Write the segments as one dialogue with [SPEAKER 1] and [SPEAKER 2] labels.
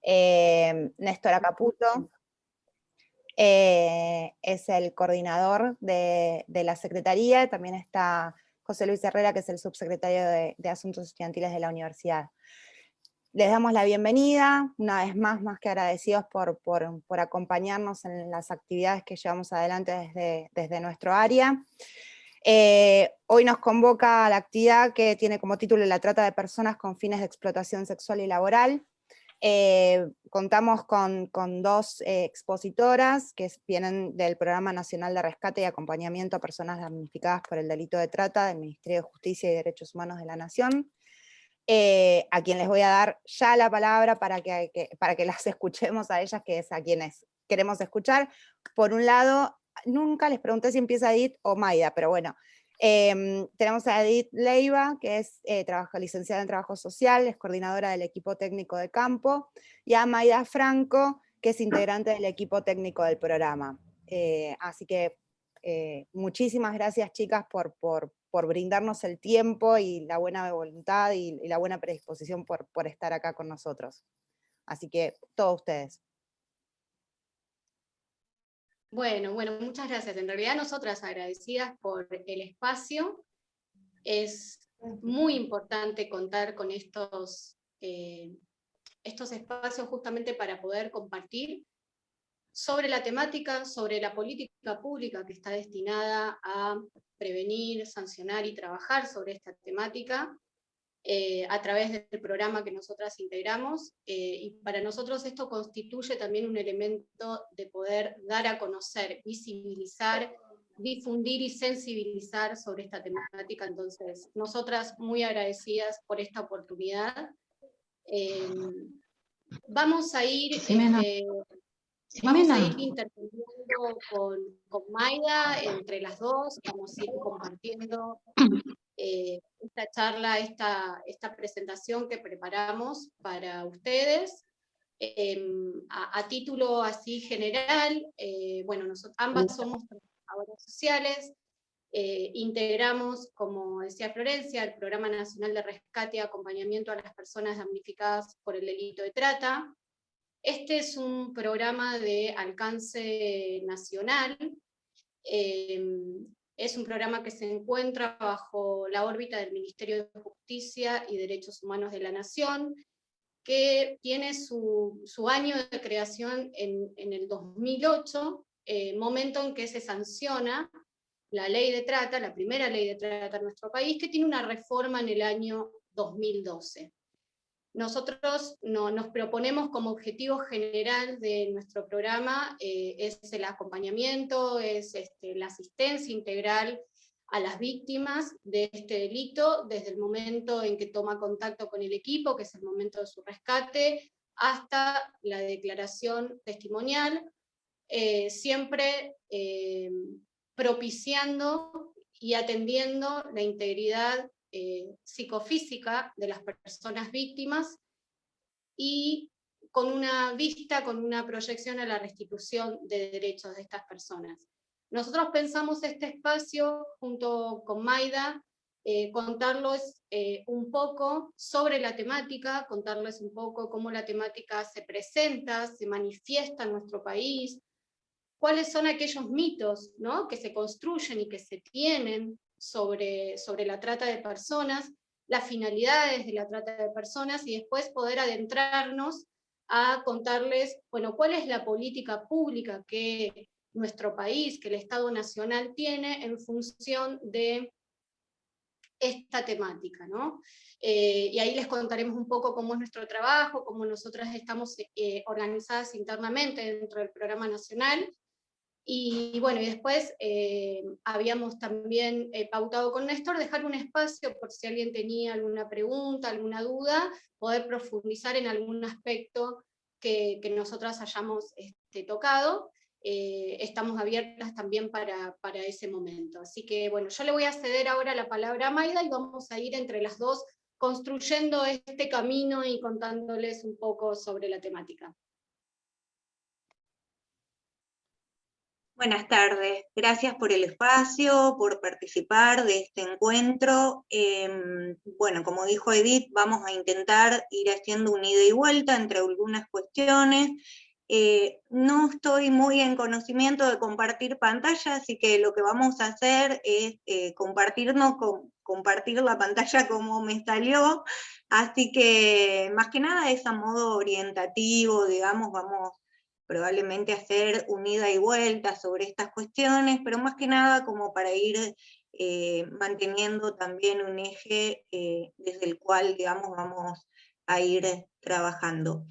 [SPEAKER 1] Néstor Caputo es el coordinador de la Secretaría, también está José Luis Herrera, que es el subsecretario de Asuntos Estudiantiles de la universidad. Les damos la bienvenida, una vez más que agradecidos por acompañarnos en las actividades que llevamos adelante desde nuestro área. Hoy nos convoca a la actividad que tiene como título La trata de personas con fines de explotación sexual y laboral. Contamos con dos expositoras que vienen del Programa Nacional de Rescate y Acompañamiento a Personas Damnificadas por el Delito de Trata del Ministerio de Justicia y Derechos Humanos de la Nación, a quien les voy a dar ya la palabra para que las escuchemos a ellas, que es a quienes queremos escuchar. Por un lado, nunca les pregunté si empieza Edith o Maida, pero bueno, tenemos a Edith Leiva, que es licenciada en Trabajo Social, es coordinadora del equipo técnico de campo, y a Maida Franco, que es integrante del equipo técnico del programa. Así que muchísimas gracias, chicas, por brindarnos el tiempo y la buena voluntad y la buena predisposición por estar acá con nosotros. Así que, todos ustedes.
[SPEAKER 2] Bueno, muchas gracias. En realidad nosotras agradecidas por el espacio. Es muy importante contar con estos espacios justamente para poder compartir sobre la temática, sobre la política pública que está destinada a prevenir, sancionar y trabajar sobre esta temática a través del programa que nosotras integramos, y para nosotros esto constituye también un elemento de poder dar a conocer, visibilizar, difundir y sensibilizar sobre esta temática. Entonces, nosotras muy agradecidas por esta oportunidad. Vamos a ir intercambiando con Maida, entre las dos, vamos a ir compartiendo esta charla, esta presentación que preparamos para ustedes. A título así general, bueno, ambas somos trabajadoras sociales, integramos, como decía Florencia, el Programa Nacional de Rescate y Acompañamiento a las Personas Damnificadas por el Delito de Trata. Este es un programa de alcance nacional, es un programa que se encuentra bajo la órbita del Ministerio de Justicia y Derechos Humanos de la Nación, que tiene su año de creación en el 2008, momento en que se sanciona la ley de trata, la primera ley de trata en nuestro país, que tiene una reforma en el año 2012. Nosotros nos proponemos como objetivo general de nuestro programa es el acompañamiento, es la asistencia integral a las víctimas de este delito, desde el momento en que toma contacto con el equipo, que es el momento de su rescate, hasta la declaración testimonial, siempre propiciando y atendiendo la integridad psicofísica de las personas víctimas y con una vista, con una proyección a la restitución de derechos de estas personas. Nosotros pensamos este espacio, junto con Maida, contarles un poco sobre la temática, contarles un poco cómo la temática se presenta, se manifiesta en nuestro país, cuáles son aquellos mitos, ¿no?, que se construyen y que se tienen sobre la trata de personas, las finalidades de la trata de personas, y después poder adentrarnos a contarles, bueno, cuál es la política pública que nuestro país, que el Estado Nacional tiene en función de esta temática, ¿no? Y ahí les contaremos un poco cómo es nuestro trabajo, cómo nosotras estamos organizadas internamente dentro del Programa Nacional. Y bueno, y después habíamos también pautado con Néstor dejar un espacio por si alguien tenía alguna pregunta, alguna duda, poder profundizar en algún aspecto que nosotras hayamos tocado. Estamos abiertas también para ese momento. Así que bueno, yo le voy a ceder ahora la palabra a Maida y vamos a ir entre las dos construyendo este camino y contándoles un poco sobre la temática.
[SPEAKER 3] Buenas tardes, gracias por el espacio, por participar de este encuentro. Bueno, como dijo Edith, vamos a intentar ir haciendo un ida y vuelta entre algunas cuestiones. No estoy muy en conocimiento de compartir pantalla, así que lo que vamos a hacer es compartir la pantalla como me salió, así que más que nada es a modo orientativo, digamos, vamos probablemente hacer un ida y vuelta sobre estas cuestiones, pero más que nada como para ir manteniendo también un eje desde el cual, digamos, vamos a ir trabajando.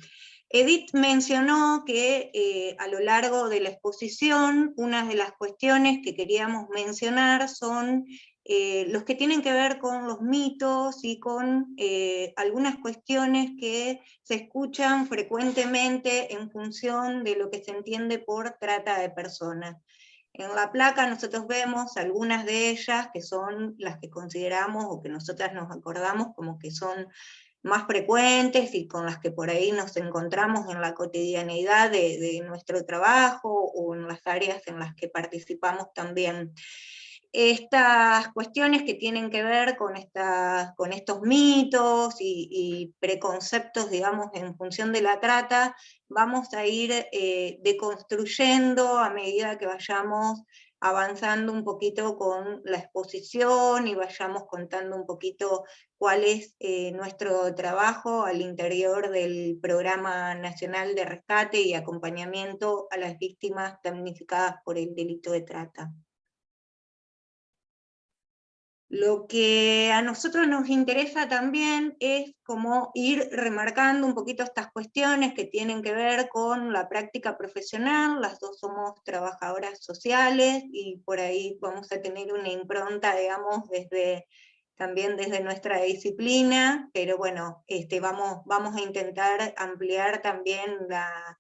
[SPEAKER 3] Edith mencionó que a lo largo de la exposición, una de las cuestiones que queríamos mencionar son los que tienen que ver con los mitos y con algunas cuestiones que se escuchan frecuentemente en función de lo que se entiende por trata de personas. En la placa nosotros vemos algunas de ellas que son las que consideramos o que nosotras nos acordamos como que son más frecuentes y con las que por ahí nos encontramos en la cotidianeidad de nuestro trabajo o en las áreas en las que participamos también. Estas cuestiones que tienen que ver con estos mitos y preconceptos, digamos, en función de la trata, vamos a ir deconstruyendo a medida que vayamos avanzando un poquito con la exposición y vayamos contando un poquito cuál es nuestro trabajo al interior del Programa Nacional de Rescate y Acompañamiento a las Víctimas Damnificadas por el Delito de Trata. Lo que a nosotros nos interesa también es como ir remarcando un poquito estas cuestiones que tienen que ver con la práctica profesional. Las dos somos trabajadoras sociales y por ahí vamos a tener una impronta, digamos, también desde nuestra disciplina, pero bueno, vamos a intentar ampliar también la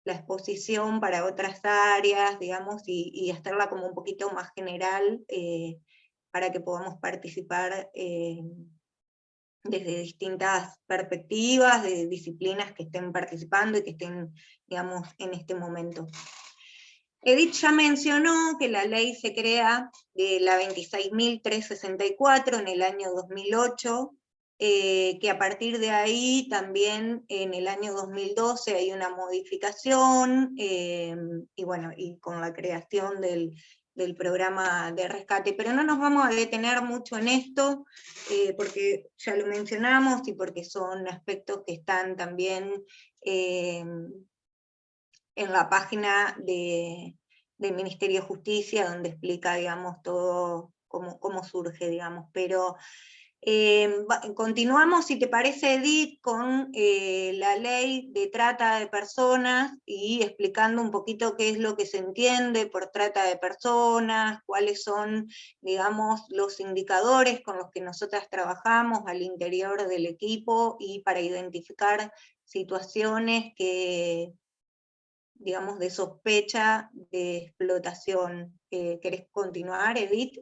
[SPEAKER 3] exposición para otras áreas, digamos, y hacerla como un poquito más general, para que podamos participar desde distintas perspectivas, de disciplinas que estén participando y que estén, digamos, en este momento. Edith ya mencionó que la ley se crea de la 26.364 en el año 2008, que a partir de ahí también en el año 2012 hay una modificación, y bueno, y con la creación del programa de rescate, pero no nos vamos a detener mucho en esto, porque ya lo mencionamos y porque son aspectos que están también en la página del Ministerio de Justicia, donde explica, digamos, todo cómo surge, digamos, pero continuamos, si te parece, Edith, con la ley de trata de personas y explicando un poquito qué es lo que se entiende por trata de personas, cuáles son, digamos, los indicadores con los que nosotras trabajamos al interior del equipo y para identificar situaciones que, digamos, de sospecha de explotación. ¿Querés continuar, Edith?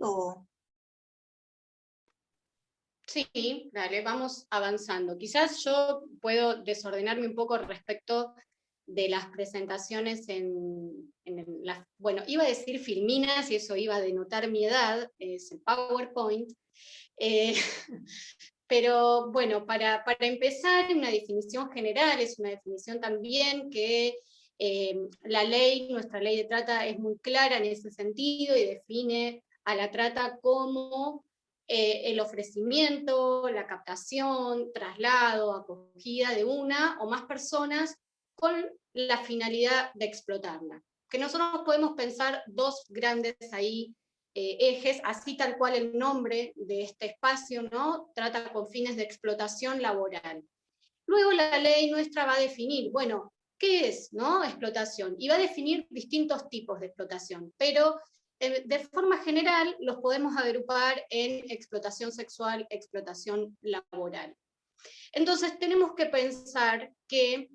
[SPEAKER 2] Sí, dale, vamos avanzando. Quizás yo puedo desordenarme un poco respecto de las presentaciones bueno, iba a decir filminas y eso iba a denotar mi edad, es el PowerPoint, pero bueno, para empezar, una definición general, es una definición también que nuestra ley de trata es muy clara en ese sentido y define a la trata como el ofrecimiento, la captación, traslado, acogida de una o más personas con la finalidad de explotarla. Que nosotros podemos pensar dos grandes ahí ejes, así tal cual el nombre de este espacio, ¿no? Trata con fines de explotación laboral. Luego la ley nuestra va a definir, bueno, ¿qué es, no? Explotación, y va a definir distintos tipos de explotación, pero de forma general los podemos agrupar en explotación sexual, explotación laboral. Entonces tenemos que pensar que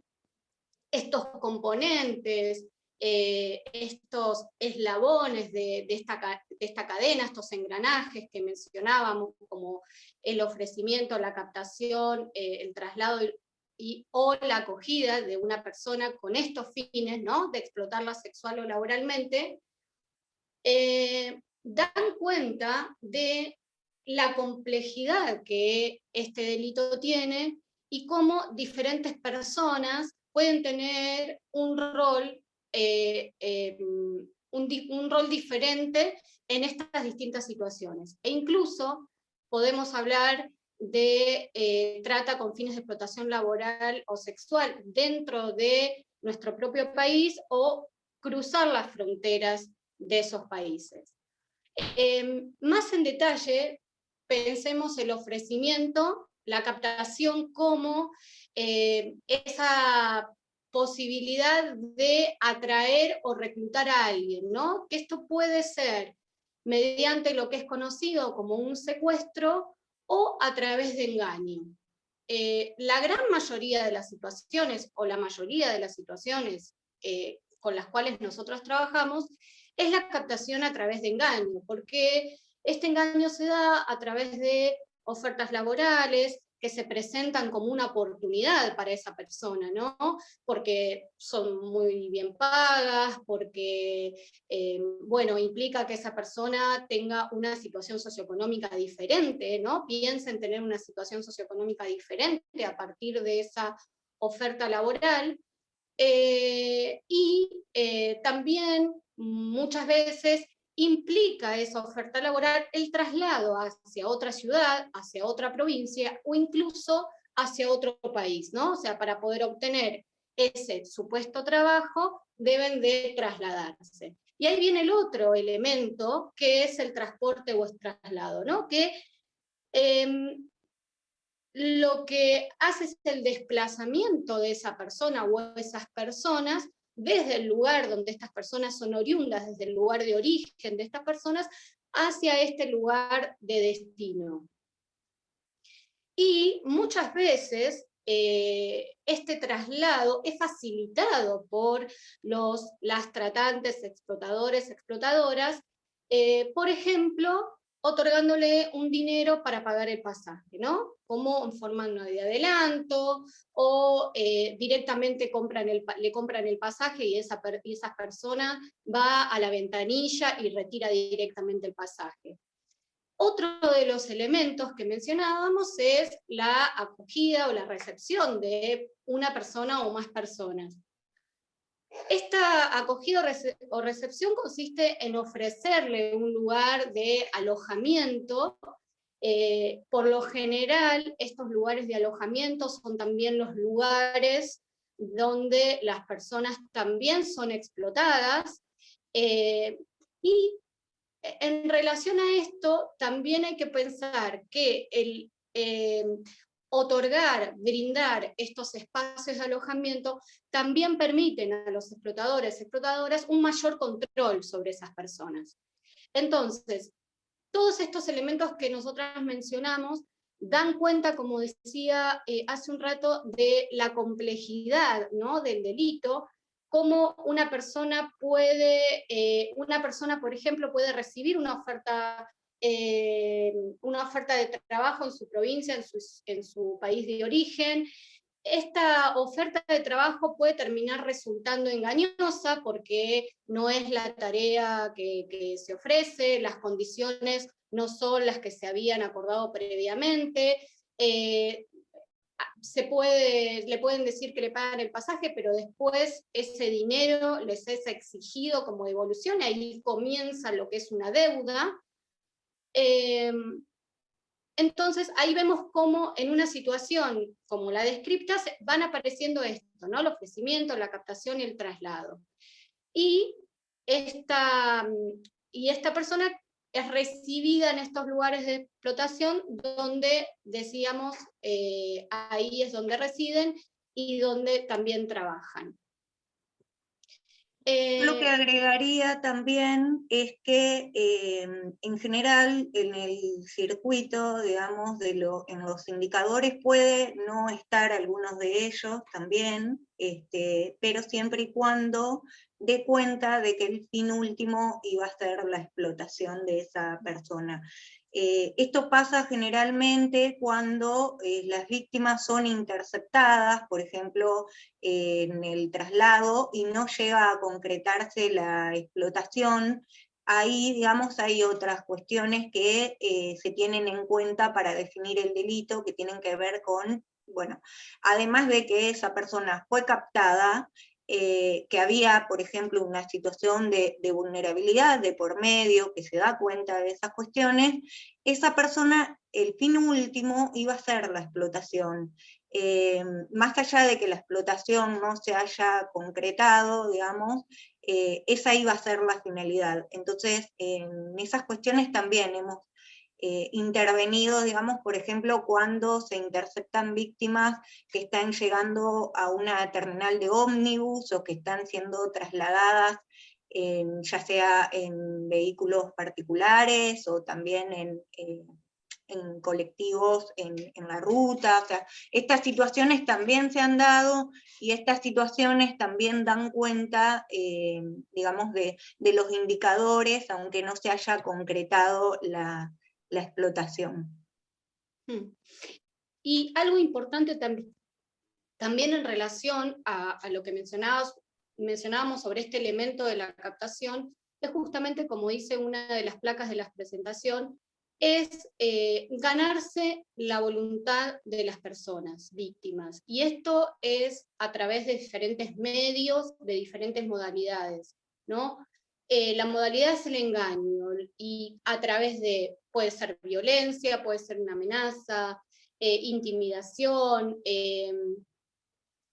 [SPEAKER 2] estos componentes, estos eslabones de esta cadena, estos engranajes que mencionábamos, como el ofrecimiento, la captación, el traslado o la acogida de una persona con estos fines, ¿no?, de explotarla sexual o laboralmente, dan cuenta de la complejidad que este delito tiene y cómo diferentes personas pueden tener un rol, un rol diferente en estas distintas situaciones. E incluso podemos hablar de trata con fines de explotación laboral o sexual dentro de nuestro propio país o cruzar las fronteras de esos países. Más en detalle, pensemos el ofrecimiento, la captación como esa posibilidad de atraer o reclutar a alguien, ¿no? Que esto puede ser mediante lo que es conocido como un secuestro o a través de engaño. La gran mayoría de las situaciones, o la mayoría de las situaciones con las cuales nosotros trabajamos, es la captación a través de engaño, porque este engaño se da a través de ofertas laborales que se presentan como una oportunidad para esa persona, ¿no? Porque son muy bien pagas, porque, bueno, implica que esa persona tenga una situación socioeconómica diferente, ¿no? Piensa en tener una situación socioeconómica diferente a partir de esa oferta laboral. También muchas veces implica esa oferta laboral el traslado hacia otra ciudad, hacia otra provincia o incluso hacia otro país, ¿no? O sea, para poder obtener ese supuesto trabajo deben de trasladarse. Y ahí viene el otro elemento, que es el transporte o el traslado, ¿no? Que lo que hace es el desplazamiento de esa persona o esas personas desde el lugar donde estas personas son oriundas, desde el lugar de origen de estas personas, hacia este lugar de destino. Y muchas veces este traslado es facilitado por las tratantes, explotadores, explotadoras, por ejemplo, otorgándole un dinero para pagar el pasaje, ¿no? Como en forma de adelanto, o directamente le compran el pasaje y esa persona va a la ventanilla y retira directamente el pasaje. Otro de los elementos que mencionábamos es la acogida o la recepción de una persona o más personas. Esta acogida o recepción consiste en ofrecerle un lugar de alojamiento. Por lo general, estos lugares de alojamiento son también los lugares donde las personas también son explotadas, y en relación a esto, también hay que pensar que el otorgar, brindar estos espacios de alojamiento también permiten a los explotadores, explotadoras, un mayor control sobre esas personas. Entonces, todos estos elementos que nosotras mencionamos dan cuenta, como decía hace un rato, de la complejidad, ¿no?, del delito, cómo una persona, por ejemplo, puede recibir una oferta de trabajo en su provincia, en su país de origen. Esta oferta de trabajo puede terminar resultando engañosa porque no es la tarea que se ofrece, las condiciones no son las que se habían acordado previamente. Le pueden decir que le pagan el pasaje, pero después ese dinero les es exigido como devolución, y ahí comienza lo que es una deuda. Entonces ahí vemos cómo en una situación como la descripta van apareciendo esto, ¿no? El ofrecimiento, la captación y el traslado. Y esta persona es recibida en estos lugares de explotación donde, decíamos, ahí es donde residen y donde también trabajan.
[SPEAKER 3] Lo que agregaría también es que en general en el circuito, digamos, en los indicadores puede no estar algunos de ellos también, pero siempre y cuando dé cuenta de que el fin último iba a ser la explotación de esa persona. Esto pasa generalmente cuando las víctimas son interceptadas, por ejemplo, en el traslado, y no llega a concretarse la explotación. Ahí, digamos, hay otras cuestiones que se tienen en cuenta para definir el delito, que tienen que ver con, bueno, además de que esa persona fue captada, que había, por ejemplo, una situación de vulnerabilidad de por medio, que se da cuenta de esas cuestiones, esa persona, el fin último, iba a ser la explotación. Más allá de que la explotación no se haya concretado, digamos, esa iba a ser la finalidad. Entonces, en esas cuestiones también hemos intervenido, digamos, por ejemplo, cuando se interceptan víctimas que están llegando a una terminal de ómnibus o que están siendo trasladadas, ya sea en vehículos particulares o también en colectivos en la ruta. O sea, estas situaciones también se han dado, y estas situaciones también dan cuenta, digamos, de los indicadores, aunque no se haya concretado la explotación.
[SPEAKER 2] Y algo importante también en relación a lo que mencionábamos sobre este elemento de la captación, es justamente, como dice una de las placas de la presentación, es ganarse la voluntad de las personas víctimas. Y esto es a través de diferentes medios, de diferentes modalidades, ¿no? La modalidad es el engaño, y a través de, puede ser violencia, puede ser una amenaza, intimidación,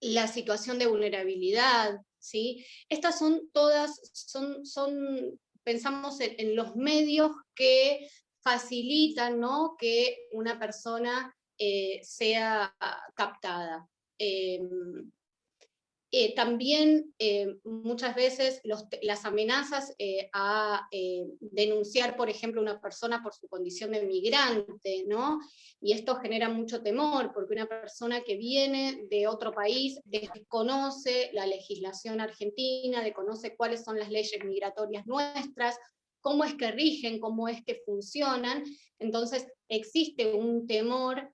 [SPEAKER 2] la situación de vulnerabilidad, ¿sí? Estas son todas, pensamos en los medios que facilitan, ¿no?, que una persona sea captada. También muchas veces las amenazas a denunciar, por ejemplo, una persona por su condición de migrante, ¿no? Y esto genera mucho temor, porque una persona que viene de otro país desconoce la legislación argentina, desconoce cuáles son las leyes migratorias nuestras, cómo es que rigen, cómo es que funcionan. Entonces existe un temor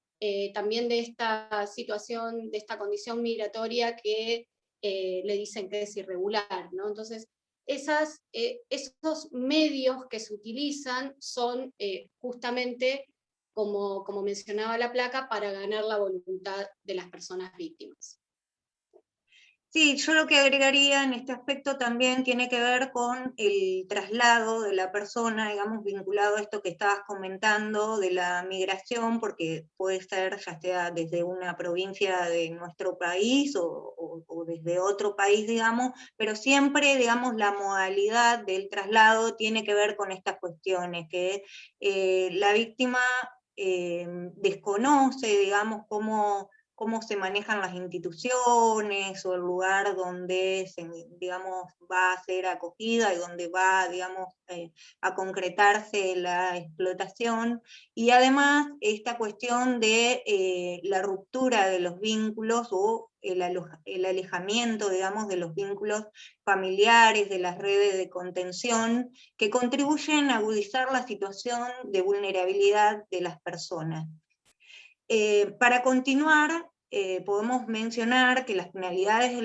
[SPEAKER 2] también de esta situación, de esta condición migratoria que le dicen que es irregular, ¿no? Entonces, esos medios que se utilizan son justamente, como mencionaba la placa, para ganar la voluntad de las personas víctimas.
[SPEAKER 3] Sí, yo lo que agregaría en este aspecto también tiene que ver con el traslado de la persona, digamos, vinculado a esto que estabas comentando de la migración, porque puede ser ya sea desde una provincia de nuestro país o desde otro país, digamos, pero siempre, digamos, la modalidad del traslado tiene que ver con estas cuestiones, que la víctima desconoce, digamos, cómo se manejan las instituciones o el lugar donde digamos, va a ser acogida y donde va, digamos, a concretarse la explotación. Y además esta cuestión de la ruptura de los vínculos o el alejamiento, digamos, de los vínculos familiares, de las redes de contención, que contribuyen a agudizar la situación de vulnerabilidad de las personas. Para continuar, podemos mencionar que las finalidades de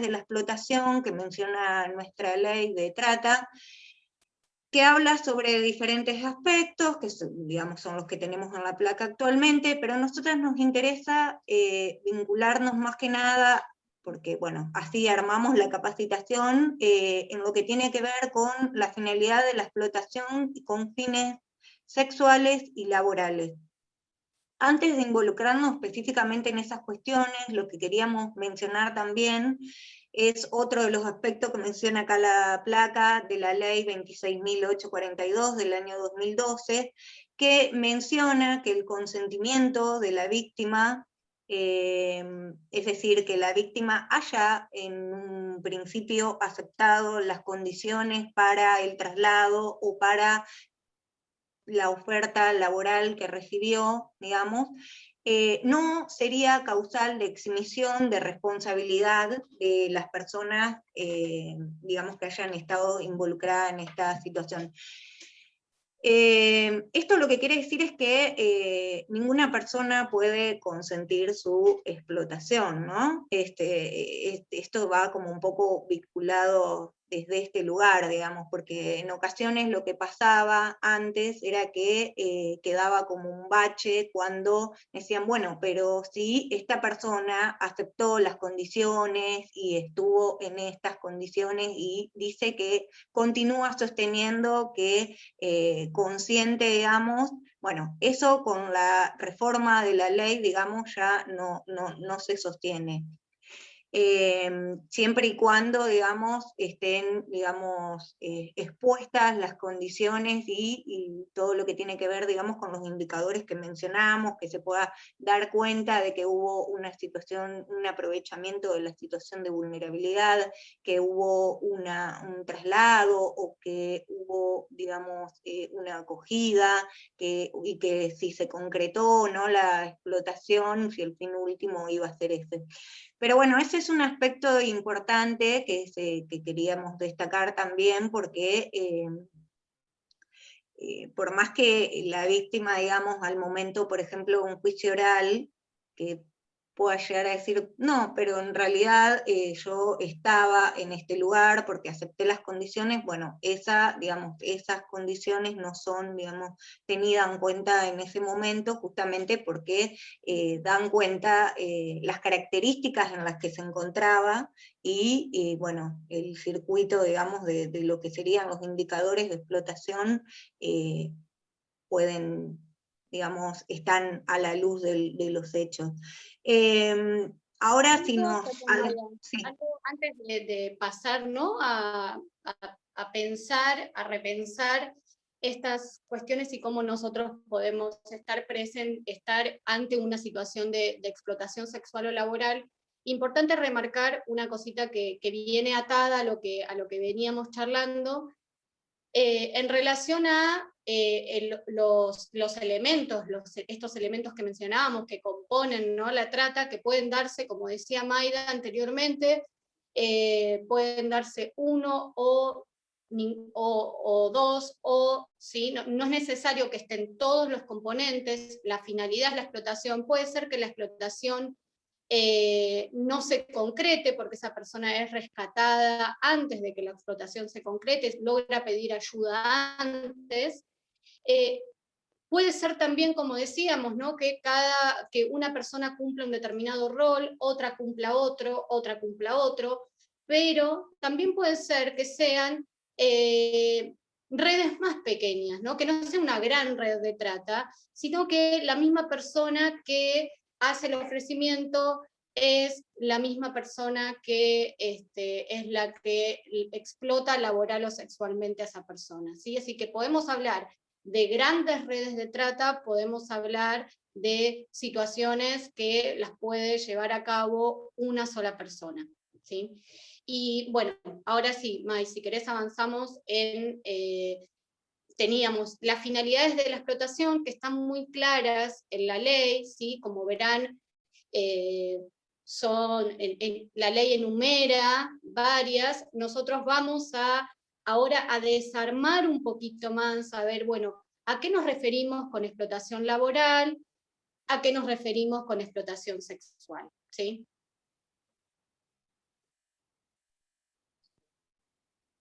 [SPEAKER 3] la explotación que menciona nuestra ley de trata, que habla sobre diferentes aspectos, que digamos, son los que tenemos en la placa actualmente, pero a nosotros nos interesa vincularnos más que nada, porque bueno, así armamos la capacitación, en lo que tiene que ver con la finalidad de la explotación y con fines sexuales y laborales. Antes de involucrarnos específicamente en esas cuestiones, lo que queríamos mencionar también es otro de los aspectos que menciona acá la placa de la ley 26.842 del año 2012, que menciona que el consentimiento de la víctima, es decir, que la víctima haya en un principio aceptado las condiciones para el traslado o para la oferta laboral que recibió, digamos, no sería causal de exhibición de responsabilidad de las personas, digamos, que hayan estado involucradas en esta situación. Esto lo que quiere decir es que ninguna persona puede consentir su explotación, ¿no? Esto va como un poco vinculado desde este lugar, digamos, porque en ocasiones lo que pasaba antes era que quedaba como un bache cuando decían, bueno, pero si esta persona aceptó las condiciones y estuvo en estas condiciones y dice que continúa sosteniendo que consciente, digamos, bueno, eso con la reforma de la ley, digamos, ya no se sostiene. Siempre y cuando, digamos, estén, digamos, expuestas las condiciones y todo lo que tiene que ver, digamos, con los indicadores que mencionamos, que se pueda dar cuenta de que hubo una situación, un aprovechamiento de la situación de vulnerabilidad, que hubo un traslado, o que hubo, digamos, una acogida, y que si se concretó o no la explotación, si el fin último iba a ser ese. Pero bueno, ese es un aspecto importante que queríamos destacar también, porque por más que la víctima, digamos, al momento, por ejemplo, un juicio oral, que pueda llegar a decir, no, pero en realidad yo estaba en este lugar porque acepté las condiciones, bueno, digamos, esas condiciones no son, digamos, tenidas en cuenta en ese momento, justamente porque dan cuenta las características en las que se encontraba, y bueno, el circuito, digamos, de lo que serían los indicadores de explotación pueden, digamos, están a la luz de los hechos. Ahora si nos... Sí.
[SPEAKER 2] Antes de pasar, ¿no?, a pensar, a repensar estas cuestiones y cómo nosotros podemos estar ante una situación de explotación sexual o laboral, importante remarcar una cosita que viene atada a lo que veníamos charlando, en relación a los elementos, estos elementos que mencionábamos que componen, ¿no?, la trata, que pueden darse, como decía Mayda anteriormente, pueden darse uno o dos, ¿sí? No es necesario que estén todos los componentes. La finalidad es la explotación. Puede ser que la explotación no se concrete porque esa persona es rescatada antes de que la explotación se concrete, logra pedir ayuda antes. Puede ser también, como decíamos, ¿no?, que una persona cumpla un determinado rol, otra cumpla otro, pero también puede ser que sean redes más pequeñas, ¿no?, que no sea una gran red de trata, sino que la misma persona que hace el ofrecimiento es la misma persona que es la que explota laboral o sexualmente a esa persona, ¿sí? Así que podemos hablar de grandes redes de trata, podemos hablar de situaciones que las puede llevar a cabo una sola persona, ¿sí? Y bueno, ahora sí, May, si querés avanzamos en... teníamos las finalidades de la explotación, que están muy claras en la ley, ¿sí? Como verán, la ley enumera varias. Nosotros vamos ahora a desarmar un poquito más, a ver, bueno, ¿a qué nos referimos con explotación laboral? ¿A qué nos referimos con explotación sexual? ¿Sí?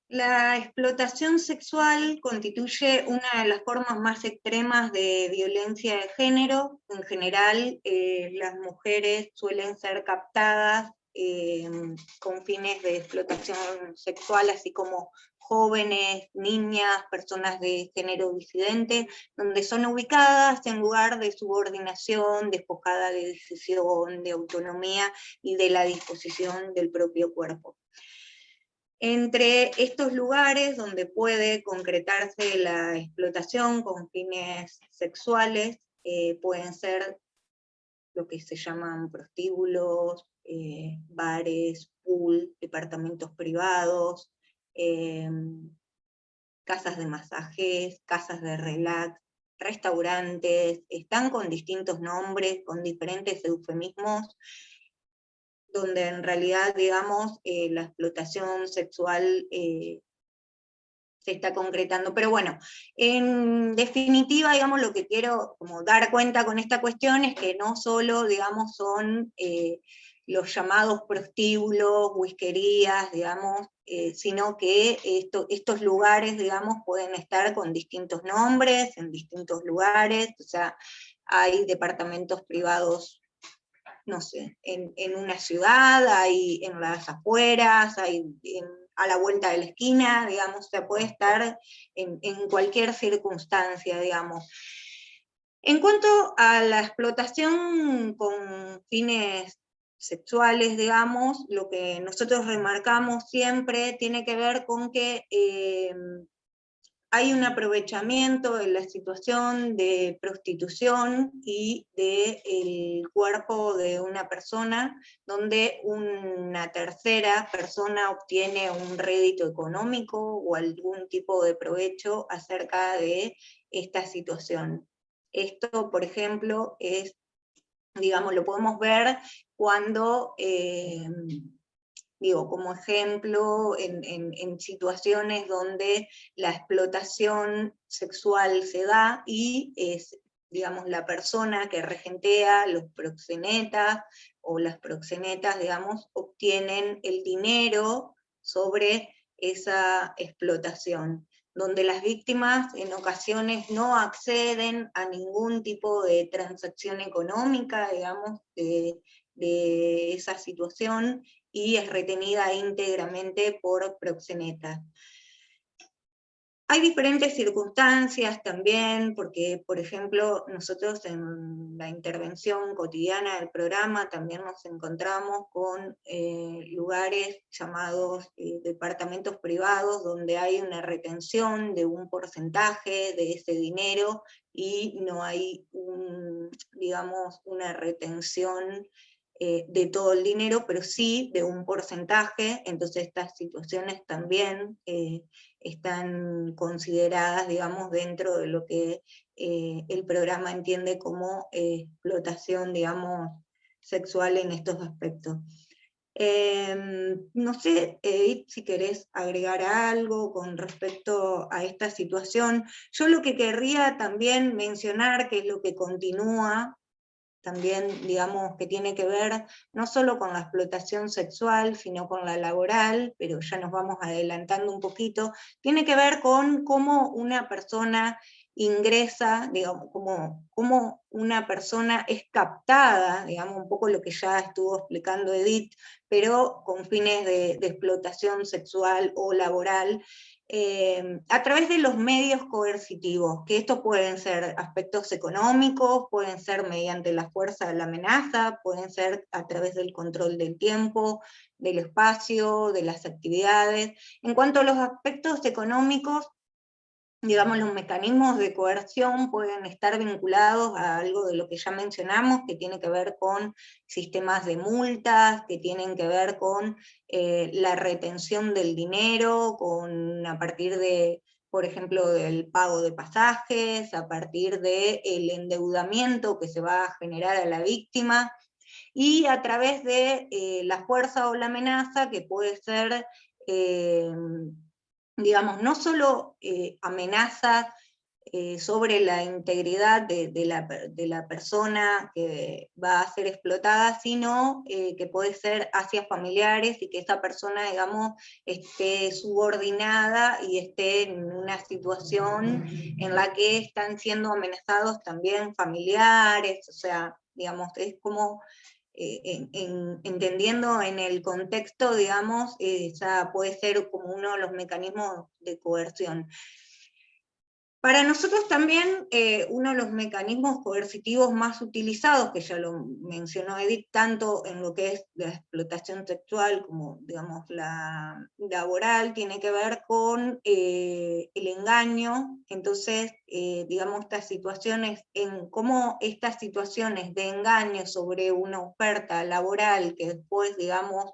[SPEAKER 3] La explotación sexual constituye una de las formas más extremas de violencia de género. En general, las mujeres suelen ser captadas con fines de explotación sexual, así como jóvenes, niñas, personas de género disidente, donde son ubicadas en lugar de subordinación, despojada de decisión, de autonomía y de la disposición del propio cuerpo. Entre estos lugares donde puede concretarse la explotación con fines sexuales, pueden ser lo que se llaman prostíbulos, bares, pool, departamentos privados, casas de masajes, casas de relax, restaurantes, están con distintos nombres, con diferentes eufemismos, donde en realidad, digamos, la explotación sexual se está concretando. Pero bueno, en definitiva, digamos, lo que quiero como dar cuenta con esta cuestión es que no solo, digamos, son los llamados prostíbulos, whiskerías, digamos, sino que estos lugares, digamos, pueden estar con distintos nombres, en distintos lugares, o sea, hay departamentos privados, no sé, en una ciudad, hay en las afueras, hay a la vuelta de la esquina, digamos, se puede estar en cualquier circunstancia, digamos. En cuanto a la explotación con fines sexuales, digamos, lo que nosotros remarcamos siempre tiene que ver con que hay un aprovechamiento de la situación de prostitución y del cuerpo de una persona, donde una tercera persona obtiene un rédito económico o algún tipo de provecho acerca de esta situación. Esto, por ejemplo, es, digamos, lo podemos ver cuando digo, como ejemplo, en situaciones donde la explotación sexual se da y es, digamos, la persona que regentea, los proxenetas o las proxenetas, digamos, obtienen el dinero sobre esa explotación, donde las víctimas en ocasiones no acceden a ningún tipo de transacción económica, digamos, de esa situación, y es retenida íntegramente por proxenetas. Hay diferentes circunstancias también, porque, por ejemplo, nosotros en la intervención cotidiana del programa también nos encontramos con lugares llamados departamentos privados, donde hay una retención de un porcentaje de ese dinero, y no hay digamos, una retención de todo el dinero, pero sí de un porcentaje. Entonces estas situaciones también están consideradas, digamos, dentro de lo que el programa entiende como explotación, digamos, sexual en estos aspectos. No sé, Edith, si querés agregar algo con respecto a esta situación. Yo lo que querría también mencionar, que es lo que continúa, también, digamos, que tiene que ver no solo con la explotación sexual, sino con la laboral, pero ya nos vamos adelantando un poquito, tiene que ver con cómo una persona ingresa, digamos, cómo una persona es captada, digamos, un poco lo que ya estuvo explicando Edith, pero con fines de explotación sexual o laboral, a través de los medios coercitivos, que estos pueden ser aspectos económicos, pueden ser mediante la fuerza de la amenaza, pueden ser a través del control del tiempo, del espacio, de las actividades. En cuanto a los aspectos económicos, digamos, los mecanismos de coerción pueden estar vinculados a algo de lo que ya mencionamos, que tiene que ver con sistemas de multas, que tienen que ver con la retención del dinero, a partir de, por ejemplo, del pago de pasajes, a partir del endeudamiento que se va a generar a la víctima, y a través de la fuerza o la amenaza, que puede ser digamos, no solo amenaza sobre la integridad de la persona que va a ser explotada, sino que puede ser hacia familiares, y que esa persona, digamos, esté subordinada y esté en una situación en la que están siendo amenazados también familiares, o sea, digamos, es como entendiendo en el contexto, digamos, ya puede ser como uno de los mecanismos de coerción. Para nosotros también uno de los mecanismos coercitivos más utilizados, que ya lo mencionó Edith, tanto en lo que es la explotación sexual como, digamos, la laboral, tiene que ver con el engaño. Entonces, digamos, estas situaciones, en cómo estas situaciones de engaño sobre una oferta laboral que después, digamos,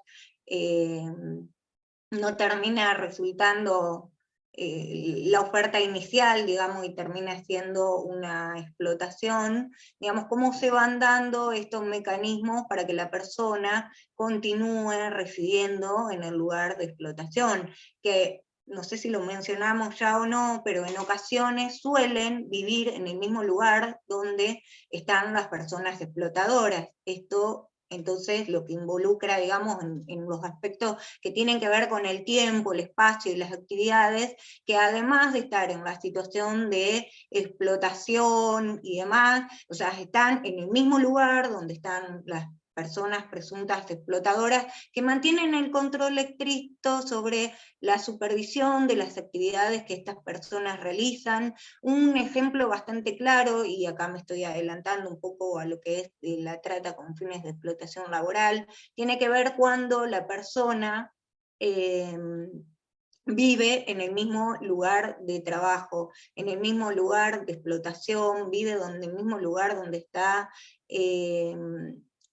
[SPEAKER 3] no termina resultando la oferta inicial, digamos, y termina siendo una explotación, digamos, cómo se van dando estos mecanismos para que la persona continúe residiendo en el lugar de explotación, que no sé si lo mencionamos ya o no, pero en ocasiones suelen vivir en el mismo lugar donde están las personas explotadoras. Esto, entonces, lo que involucra, digamos, en los aspectos que tienen que ver con el tiempo, el espacio y las actividades, que además de estar en la situación de explotación y demás, o sea, están en el mismo lugar donde están las personas presuntas explotadoras, que mantienen el control estricto sobre la supervisión de las actividades que estas personas realizan. Un ejemplo bastante claro, y acá me estoy adelantando un poco a lo que es la trata con fines de explotación laboral, tiene que ver cuando la persona vive en el mismo lugar de trabajo, en el mismo lugar de explotación, vive en el mismo lugar donde está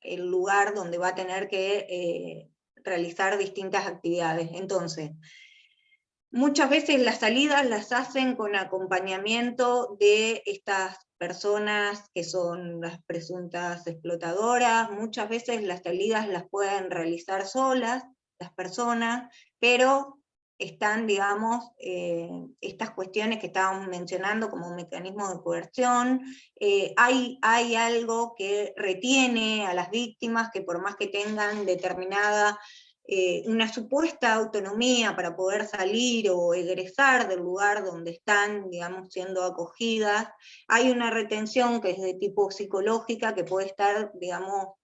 [SPEAKER 3] el lugar donde va a tener que realizar distintas actividades. Entonces, muchas veces las salidas las hacen con acompañamiento de estas personas que son las presuntas explotadoras, muchas veces las salidas las pueden realizar solas las personas, pero están, digamos, estas cuestiones que estábamos mencionando como mecanismo de coerción. Hay algo que retiene a las víctimas, que por más que tengan determinada una supuesta autonomía para poder salir o egresar del lugar donde están, digamos, siendo acogidas, hay una retención que es de tipo psicológica, que puede estar, digamos,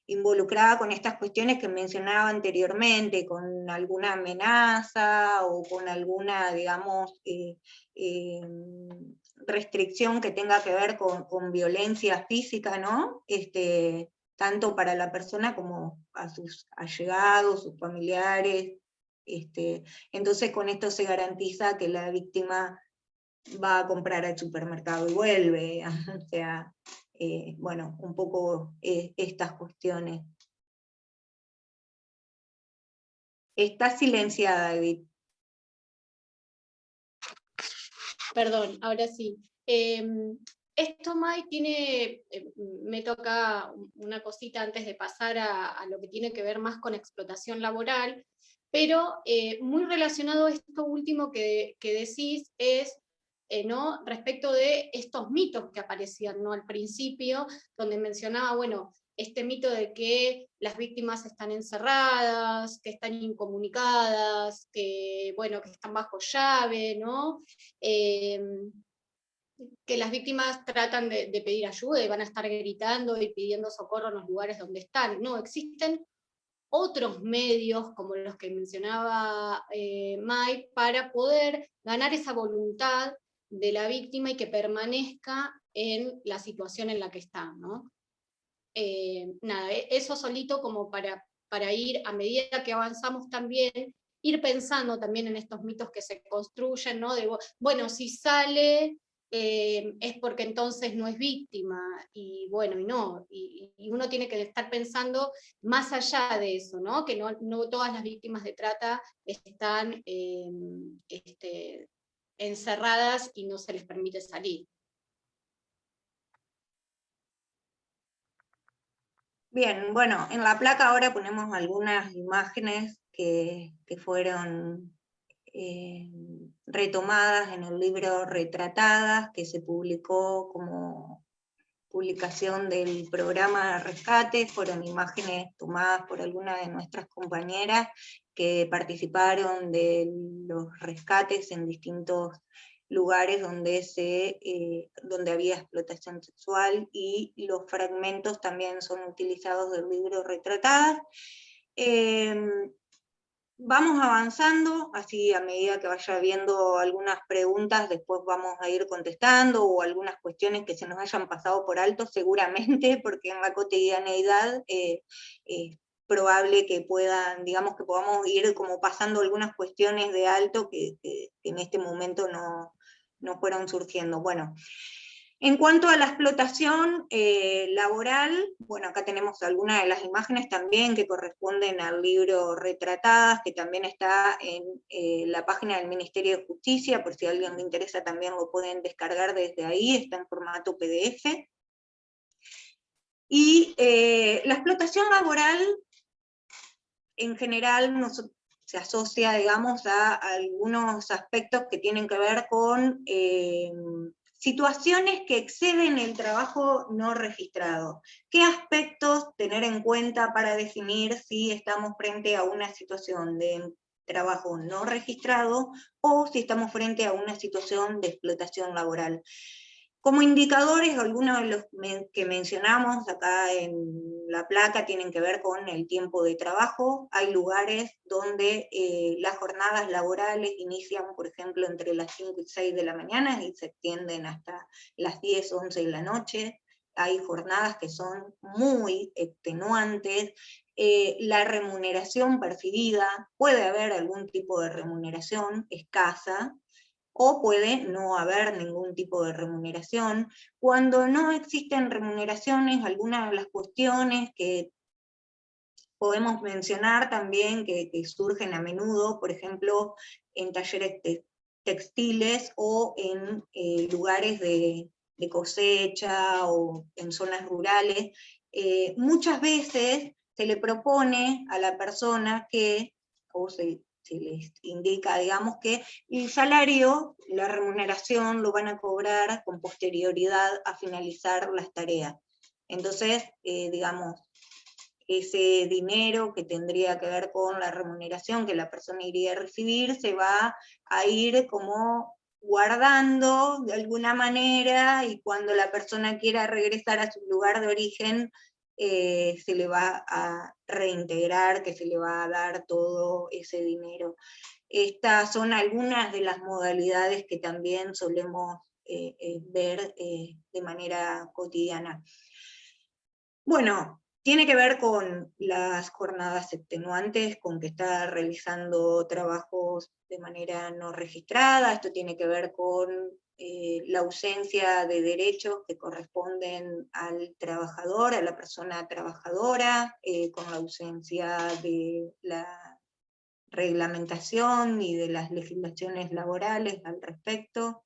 [SPEAKER 3] involucrada con estas cuestiones que mencionaba anteriormente, con alguna amenaza o con alguna, digamos, restricción que tenga que ver con violencia física, ¿no? Tanto para la persona como a sus allegados, sus familiares. Entonces con esto se garantiza que la víctima va a comprar al supermercado y vuelve, o sea, bueno, un poco estas cuestiones. Está silenciada, Edith.
[SPEAKER 2] Perdón, ahora sí. Esto, Mai, me toca una cosita antes de pasar a lo que tiene que ver más con explotación laboral, pero muy relacionado a esto último que decís es, ¿no? Respecto de estos mitos que aparecían, ¿no? Al principio, donde mencionaba, bueno, este mito de que las víctimas están encerradas, que están incomunicadas, que, bueno, que están bajo llave, ¿no? Que las víctimas tratan de pedir ayuda y van a estar gritando y pidiendo socorro en los lugares donde están. No, existen otros medios, como los que mencionaba Mike, para poder ganar esa voluntad de la víctima y que permanezca en la situación en la que está, ¿no? Nada, eso solito como para ir, a medida que avanzamos también, ir pensando también en estos mitos que se construyen, ¿no? De, bueno, si sale, es porque entonces no es víctima, y bueno, y no, y uno tiene que estar pensando más allá de eso, ¿no? Que no todas las víctimas de trata están encerradas y no se les permite salir.
[SPEAKER 3] Bien, bueno, en la placa ahora ponemos algunas imágenes que fueron retomadas en el libro Retratadas, que se publicó como publicación del programa de rescate. Fueron imágenes tomadas por algunas de nuestras compañeras que participaron de los rescates en distintos lugares donde había explotación sexual, y los fragmentos también son utilizados del libro Retratadas. Vamos avanzando, así a medida que vaya viendo algunas preguntas, después vamos a ir contestando, o algunas cuestiones que se nos hayan pasado por alto, seguramente, porque en la cotidianeidad es probable que digamos que podamos ir como pasando algunas cuestiones de alto que en este momento no fueron surgiendo. Bueno, en cuanto a la explotación laboral, bueno, acá tenemos algunas de las imágenes también que corresponden al libro Retratadas, que también está en la página del Ministerio de Justicia, por si a alguien le interesa también lo pueden descargar desde ahí, está en formato PDF. Y la explotación laboral, en general, se asocia, digamos, a algunos aspectos que tienen que ver con situaciones que exceden el trabajo no registrado. ¿Qué aspectos tener en cuenta para definir si estamos frente a una situación de trabajo no registrado o si estamos frente a una situación de explotación laboral? Como indicadores, algunos de los que mencionamos acá en la placa tienen que ver con el tiempo de trabajo. Hay lugares donde las jornadas laborales inician, por ejemplo, entre las 5 y 6 de la mañana y se extienden hasta las 10, 11 de la noche. Hay jornadas que son muy extenuantes. La remuneración percibida, puede haber algún tipo de remuneración escasa, o puede no haber ningún tipo de remuneración. Cuando no existen remuneraciones, algunas de las cuestiones que podemos mencionar también que surgen a menudo, por ejemplo, en talleres textiles o en lugares de cosecha o en zonas rurales, muchas veces se le propone a la persona que, o se les indica, digamos, que el salario, la remuneración, lo van a cobrar con posterioridad a finalizar las tareas. Entonces, digamos, ese dinero que tendría que ver con la remuneración que la persona iría a recibir, se va a ir como guardando de alguna manera, y cuando la persona quiera regresar a su lugar de origen, se le va a reintegrar, que se le va a dar todo ese dinero. Estas son algunas de las modalidades que también solemos ver de manera cotidiana. Bueno, tiene que ver con las jornadas extenuantes, con que está realizando trabajos de manera no registrada. Esto tiene que ver con la ausencia de derechos que corresponden al trabajador, a la persona trabajadora, con la ausencia de la reglamentación y de las legislaciones laborales al respecto.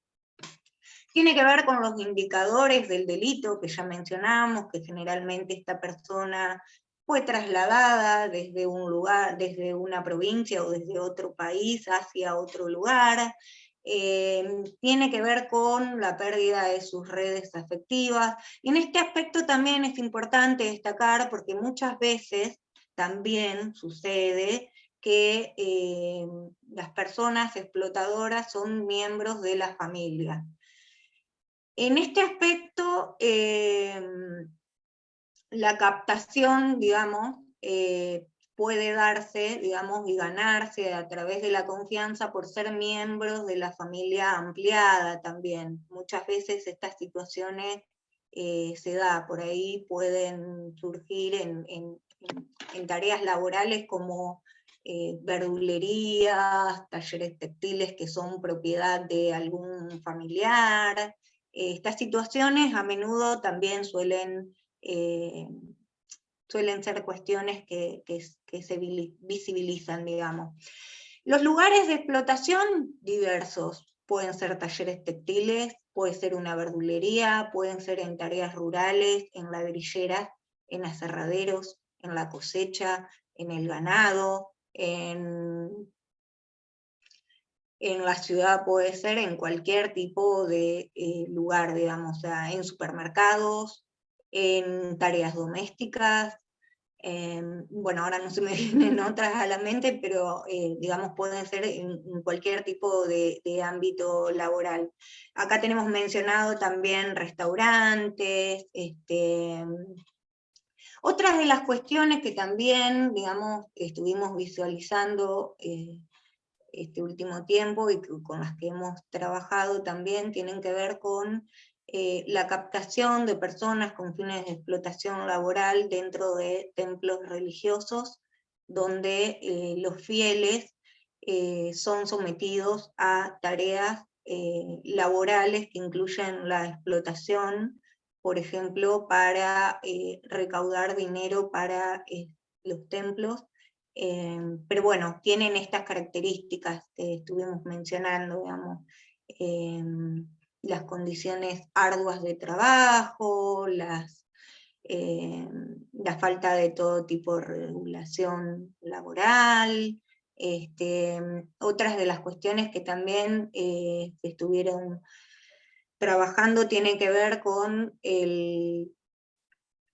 [SPEAKER 3] Tiene que ver con los indicadores del delito que ya mencionamos, que generalmente esta persona fue trasladada desde un lugar, desde una provincia o desde otro país hacia otro lugar. Tiene que ver con la pérdida de sus redes afectivas. Y en este aspecto también es importante destacar, porque muchas veces también sucede que las personas explotadoras son miembros de la familia. En este aspecto, la captación, digamos, puede darse, digamos, y ganarse a través de la confianza por ser miembros de la familia ampliada también. Muchas veces estas situaciones se da, por ahí pueden surgir en tareas laborales como verdulerías, talleres textiles que son propiedad de algún familiar. Estas situaciones a menudo también suelen ser cuestiones que se visibilizan, digamos. Los lugares de explotación diversos, pueden ser talleres textiles, puede ser una verdulería, pueden ser en tareas rurales, en ladrilleras, en aserraderos, en la cosecha, en el ganado, en la ciudad puede ser en cualquier tipo de lugar, digamos, o sea, en supermercados, en tareas domésticas, bueno, ahora no se me vienen otras a la mente, pero digamos pueden ser en cualquier tipo de ámbito laboral. Acá tenemos mencionado también restaurantes, otras de las cuestiones que también, digamos, estuvimos visualizando este último tiempo y con las que hemos trabajado también tienen que ver con la captación de personas con fines de explotación laboral dentro de templos religiosos, donde los fieles son sometidos a tareas laborales que incluyen la explotación, por ejemplo, para recaudar dinero para los templos. Pero bueno, tienen estas características que estuvimos mencionando, digamos, las condiciones arduas de trabajo, la falta de todo tipo de regulación laboral, Otras de las cuestiones que también se estuvieron trabajando tiene que ver con el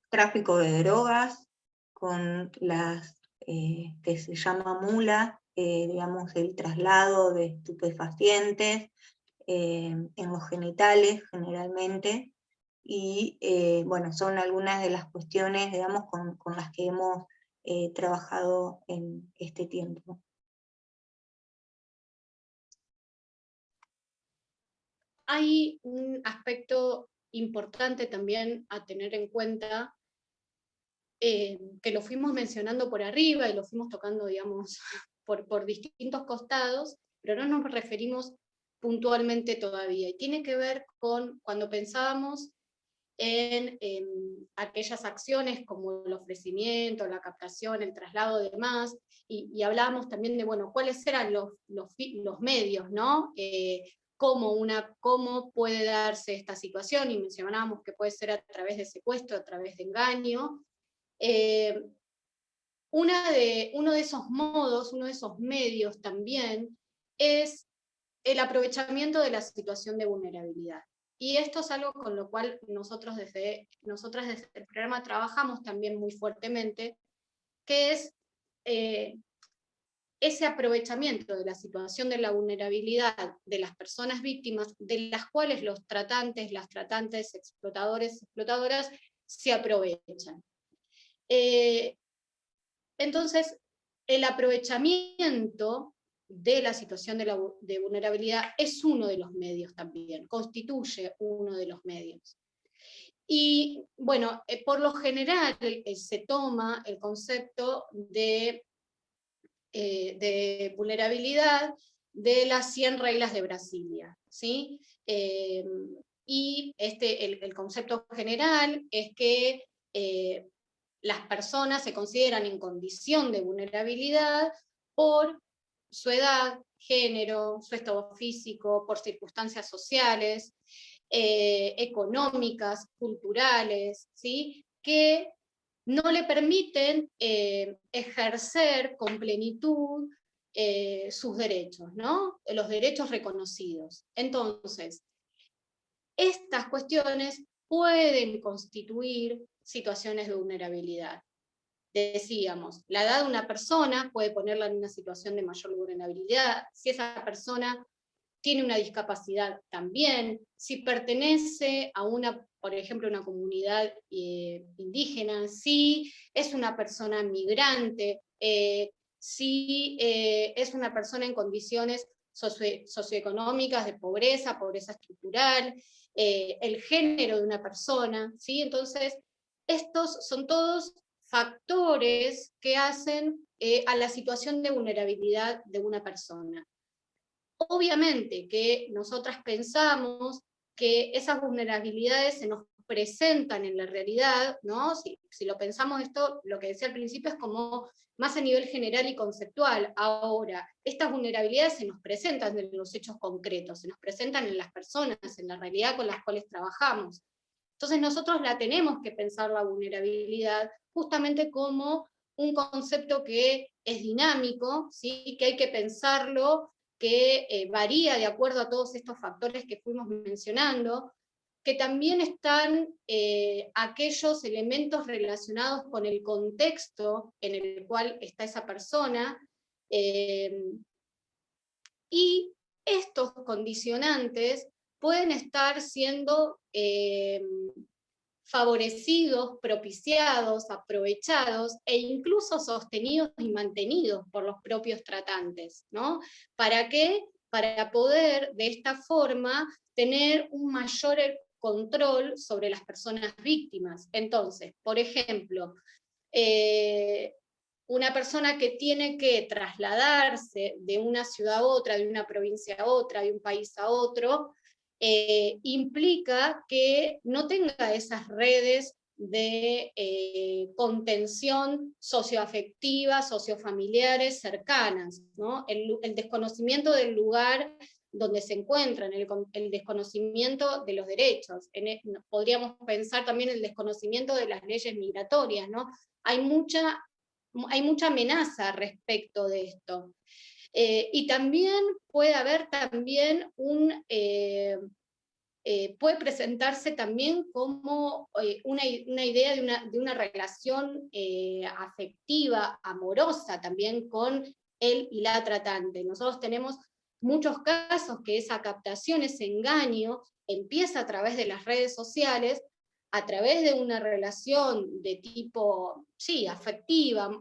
[SPEAKER 3] tráfico de drogas, con las que se llama mula, digamos el traslado de estupefacientes en los genitales generalmente, y bueno, son algunas de las cuestiones, digamos, con las que hemos trabajado en este tiempo.
[SPEAKER 2] Hay un aspecto importante también a tener en cuenta, que lo fuimos mencionando por arriba y lo fuimos tocando, digamos, por distintos costados, pero no nos referimos puntualmente todavía. Y tiene que ver con cuando pensábamos en aquellas acciones como el ofrecimiento, la captación, el traslado de demás, y hablábamos también de, bueno, cuáles eran los medios, ¿no? Cómo puede darse esta situación, y mencionábamos que puede ser a través de secuestro, a través de engaño. Uno de esos modos, uno de esos medios también, es el aprovechamiento de la situación de vulnerabilidad. Y esto es algo con lo cual nosotras desde el programa trabajamos también muy fuertemente, que es ese aprovechamiento de la situación de la vulnerabilidad de las personas víctimas, de las cuales los tratantes, las tratantes, explotadores, explotadoras, se aprovechan. Entonces, el aprovechamiento de la situación de vulnerabilidad es uno de los medios también, constituye uno de los medios. Y bueno, por lo general se toma el concepto de vulnerabilidad de las 100 reglas de Brasilia, ¿sí? Y el concepto general es que las personas se consideran en condición de vulnerabilidad por su edad, género, su estado físico, por circunstancias sociales, económicas, culturales, ¿sí? Que no le permiten ejercer con plenitud sus derechos, ¿no? Los derechos reconocidos. Entonces, estas cuestiones pueden constituir situaciones de vulnerabilidad. Decíamos, la edad de una persona puede ponerla en una situación de mayor vulnerabilidad, si esa persona tiene una discapacidad también, si pertenece a por ejemplo, una comunidad indígena, si es una persona migrante, si es una persona en condiciones socioeconómicas de pobreza, pobreza estructural, el género de una persona, ¿sí? Entonces, estos son todos factores que hacen a la situación de vulnerabilidad de una persona. Obviamente que nosotras pensamos que esas vulnerabilidades se nos presentan en la realidad, ¿no? Si lo pensamos esto, lo que decía al principio es como más a nivel general y conceptual. Ahora, estas vulnerabilidades se nos presentan en los hechos concretos, se nos presentan en las personas, en la realidad con las cuales trabajamos. Entonces nosotros la tenemos que pensar la vulnerabilidad justamente como un concepto que es dinámico, ¿sí? Que hay que pensarlo, que varía de acuerdo a todos estos factores que fuimos mencionando, que también están aquellos elementos relacionados con el contexto en el cual está esa persona, y estos condicionantes pueden estar siendo favorecidos, propiciados, aprovechados e incluso sostenidos y mantenidos por los propios tratantes, ¿no? ¿Para qué? Para poder de esta forma tener un mayor control sobre las personas víctimas. Entonces, por ejemplo, una persona que tiene que trasladarse de una ciudad a otra, de una provincia a otra, de un país a otro, implica que no tenga esas redes de contención socioafectiva, sociofamiliares cercanas, ¿no? El desconocimiento del lugar donde se encuentran, el desconocimiento de los derechos. Podríamos pensar también el desconocimiento de las leyes migratorias, ¿no? Hay mucha hay mucha amenaza respecto de esto. Y también puede haber también puede presentarse también como una idea de una relación afectiva, amorosa también con él y la tratante. Nosotros tenemos muchos casos que esa captación, ese engaño, empieza a través de las redes sociales, a través de una relación de tipo, sí, afectiva,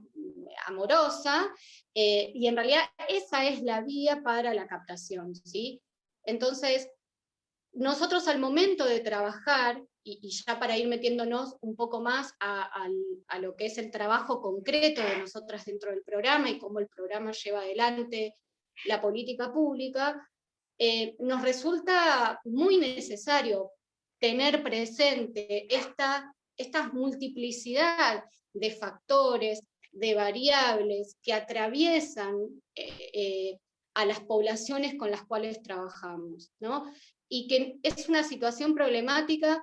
[SPEAKER 2] amorosa, y en realidad esa es la vía para la captación, ¿sí? Entonces, nosotros al momento de trabajar, y ya para ir metiéndonos un poco más a lo que es el trabajo concreto de nosotras dentro del programa y cómo el programa lleva adelante la política pública, nos resulta muy necesario tener presente esta multiplicidad de factores, de variables que atraviesan a las poblaciones con las cuales trabajamos, ¿no? Y que es una situación problemática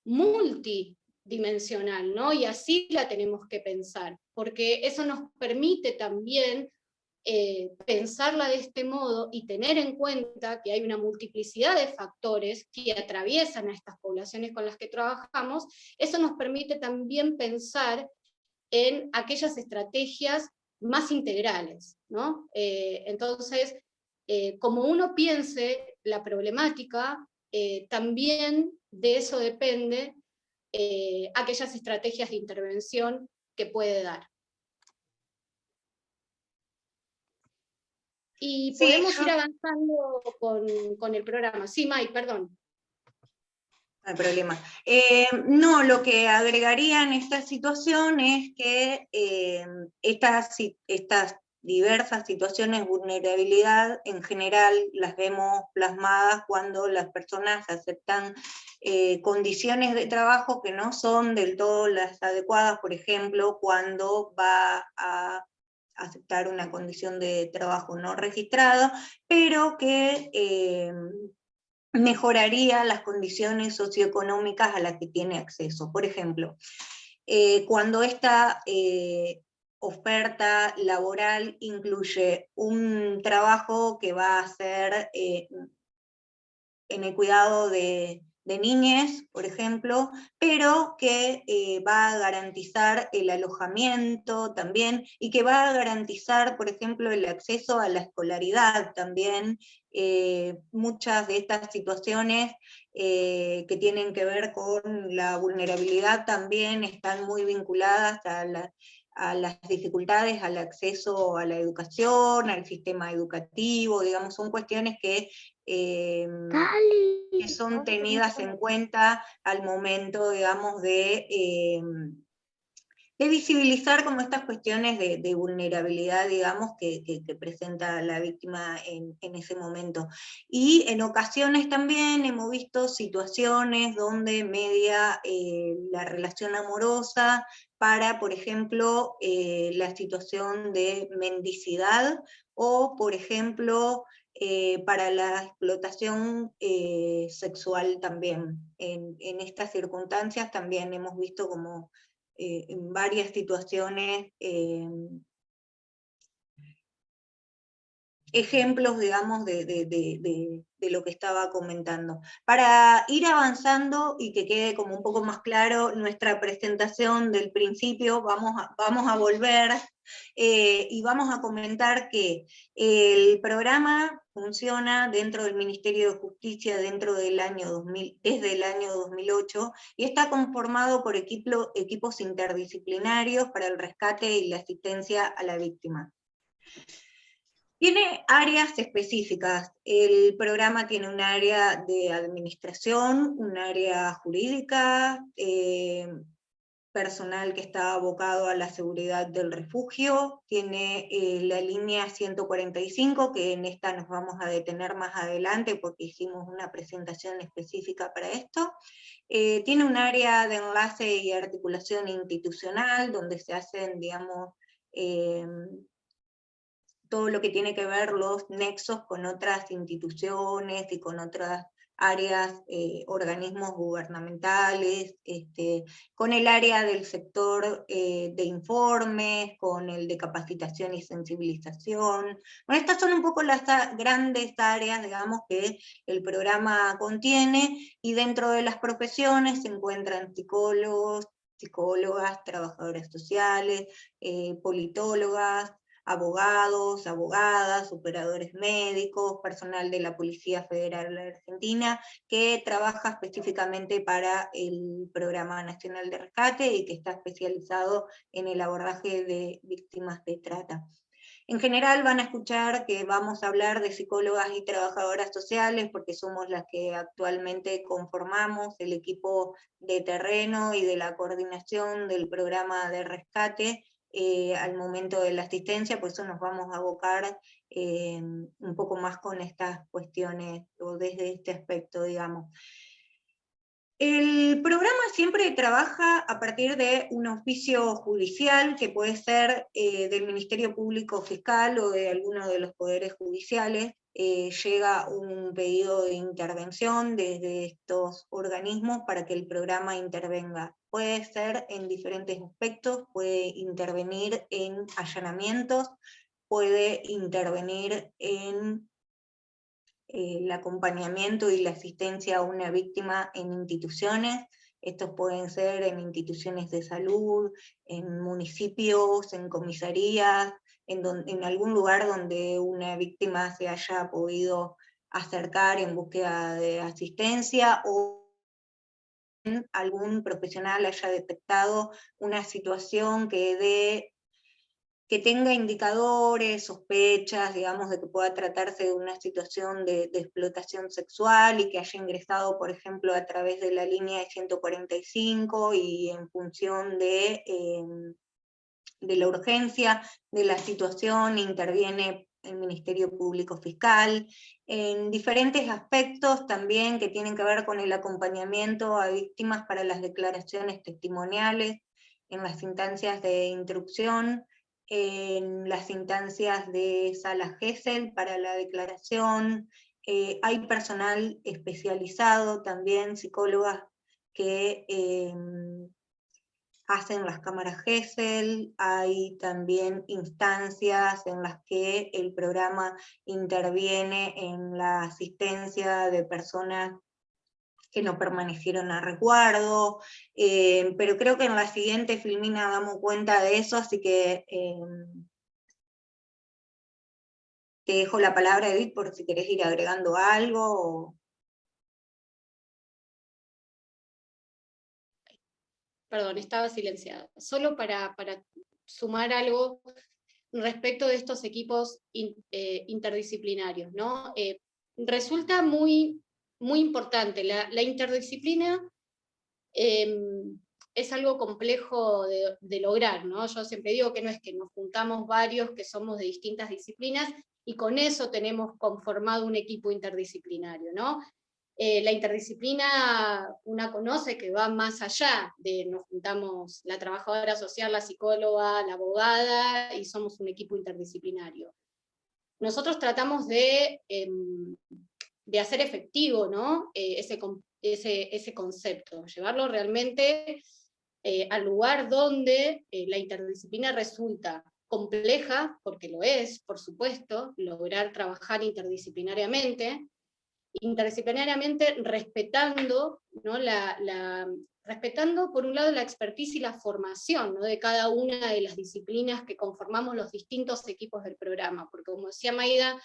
[SPEAKER 2] multidimensional, ¿no? Y así la tenemos que pensar, porque eso nos permite también pensarla de este modo y tener en cuenta que hay una multiplicidad de factores que atraviesan a estas poblaciones con las que trabajamos. Eso nos permite también pensar en aquellas estrategias más integrales, ¿no? Entonces, como uno piense la problemática, también de eso depende aquellas estrategias de intervención que puede dar. Y
[SPEAKER 3] Sí,
[SPEAKER 2] podemos ir avanzando con el programa. Sí, May, perdón.
[SPEAKER 3] No hay problema. No, lo que agregaría en esta situación es que estas diversas situaciones de vulnerabilidad en general las vemos plasmadas cuando las personas aceptan condiciones de trabajo que no son del todo las adecuadas, por ejemplo, cuando va a aceptar una condición de trabajo no registrado, pero que mejoraría las condiciones socioeconómicas a las que tiene acceso. Por ejemplo, cuando esta oferta laboral incluye un trabajo que va a ser en el cuidado de niñez, por ejemplo, pero que va a garantizar el alojamiento también, y que va a garantizar, por ejemplo, el acceso a la escolaridad también. Muchas de estas situaciones que tienen que ver con la vulnerabilidad también están muy vinculadas a las dificultades al acceso a la educación, al sistema educativo, digamos, son cuestiones que son tenidas en cuenta al momento, digamos, de visibilizar como estas cuestiones de vulnerabilidad, digamos, que presenta la víctima en ese momento. Y en ocasiones también hemos visto situaciones donde media la relación amorosa para, por ejemplo, la situación de mendicidad, o, por ejemplo, para la explotación sexual también. En estas circunstancias también hemos visto como en varias situaciones ejemplos, digamos, de lo que estaba comentando. Para ir avanzando y que quede como un poco más claro nuestra presentación del principio, vamos a volver y vamos a comentar que el programa funciona dentro del Ministerio de Justicia desde el año 2008, y está conformado por equipos interdisciplinarios para el rescate y la asistencia a la víctima. Tiene áreas específicas. El programa tiene un área de administración, un área jurídica, personal que está abocado a la seguridad del refugio, tiene la línea 145, que en esta nos vamos a detener más adelante porque hicimos una presentación específica para esto. Tiene un área de enlace y articulación institucional, donde se hacen, digamos, todo lo que tiene que ver los nexos con otras instituciones y con otras áreas, organismos gubernamentales, con el área del sector de informes, con el de capacitación y sensibilización. Bueno, estas son un poco las grandes áreas, digamos, que el programa contiene, y dentro de las profesiones se encuentran psicólogos, psicólogas, trabajadoras sociales, politólogas, abogados, abogadas, operadores médicos, personal de la Policía Federal de Argentina, que trabaja específicamente para el Programa Nacional de Rescate y que está especializado en el abordaje de víctimas de trata. En general van a escuchar que vamos a hablar de psicólogas y trabajadoras sociales, porque somos las que actualmente conformamos el equipo de terreno y de la coordinación del programa de rescate. Al momento de la asistencia, pues eso nos vamos a abocar un poco más con estas cuestiones, o desde este aspecto, digamos. El programa siempre trabaja a partir de un oficio judicial, que puede ser del Ministerio Público Fiscal o de alguno de los poderes judiciales. Llega un pedido de intervención desde estos organismos para que el programa intervenga. Puede ser en diferentes aspectos, puede intervenir en allanamientos, puede intervenir en el acompañamiento y la asistencia a una víctima en instituciones. Estos pueden ser en instituciones de salud, en municipios, en comisarías, en algún lugar donde una víctima se haya podido acercar en búsqueda de asistencia, o algún profesional haya detectado una situación que tenga indicadores, sospechas, digamos, de que pueda tratarse de una situación de explotación sexual, y que haya ingresado, por ejemplo, a través de la línea de 145, y en función de la urgencia de la situación interviene el Ministerio Público Fiscal, en diferentes aspectos también que tienen que ver con el acompañamiento a víctimas para las declaraciones testimoniales, en las instancias de instrucción, en las instancias de sala Gesell para la declaración. Hay personal especializado también, psicólogas que hacen las cámaras Gesell. Hay también instancias en las que el programa interviene en la asistencia de personas que no permanecieron a resguardo, pero creo que en la siguiente filmina damos cuenta de eso, así que te dejo la palabra, Edith, por si querés ir agregando algo.
[SPEAKER 2] Perdón, estaba silenciada. Solo para sumar algo respecto de estos equipos interdisciplinarios, ¿no? Resulta muy, muy importante. La interdisciplina es algo complejo de lograr, ¿no? Yo siempre digo que no es que nos juntamos varios que somos de distintas disciplinas y con eso tenemos conformado un equipo interdisciplinario, ¿no? La interdisciplina, una conoce que va más allá de nos juntamos la trabajadora social, la psicóloga, la abogada, y somos un equipo interdisciplinario. Nosotros tratamos de hacer efectivo, ¿no? ese concepto, llevarlo realmente al lugar donde la interdisciplina resulta compleja, porque lo es, por supuesto, lograr trabajar interdisciplinariamente respetando, ¿no? Respetando por un lado la expertise y la formación, ¿no? de cada una de las disciplinas que conformamos los distintos equipos del programa, porque como decía Maida,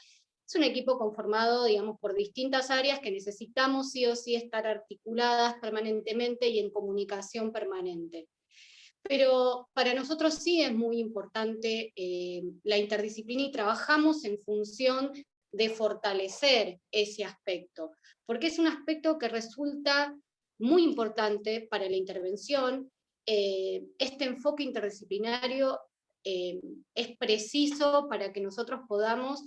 [SPEAKER 2] es un equipo conformado, digamos, por distintas áreas que necesitamos sí o sí estar articuladas permanentemente y en comunicación permanente. Pero para nosotros sí es muy importante la interdisciplina, y trabajamos en función de fortalecer ese aspecto, porque es un aspecto que resulta muy importante para la intervención. Este enfoque interdisciplinario es preciso para que nosotros podamos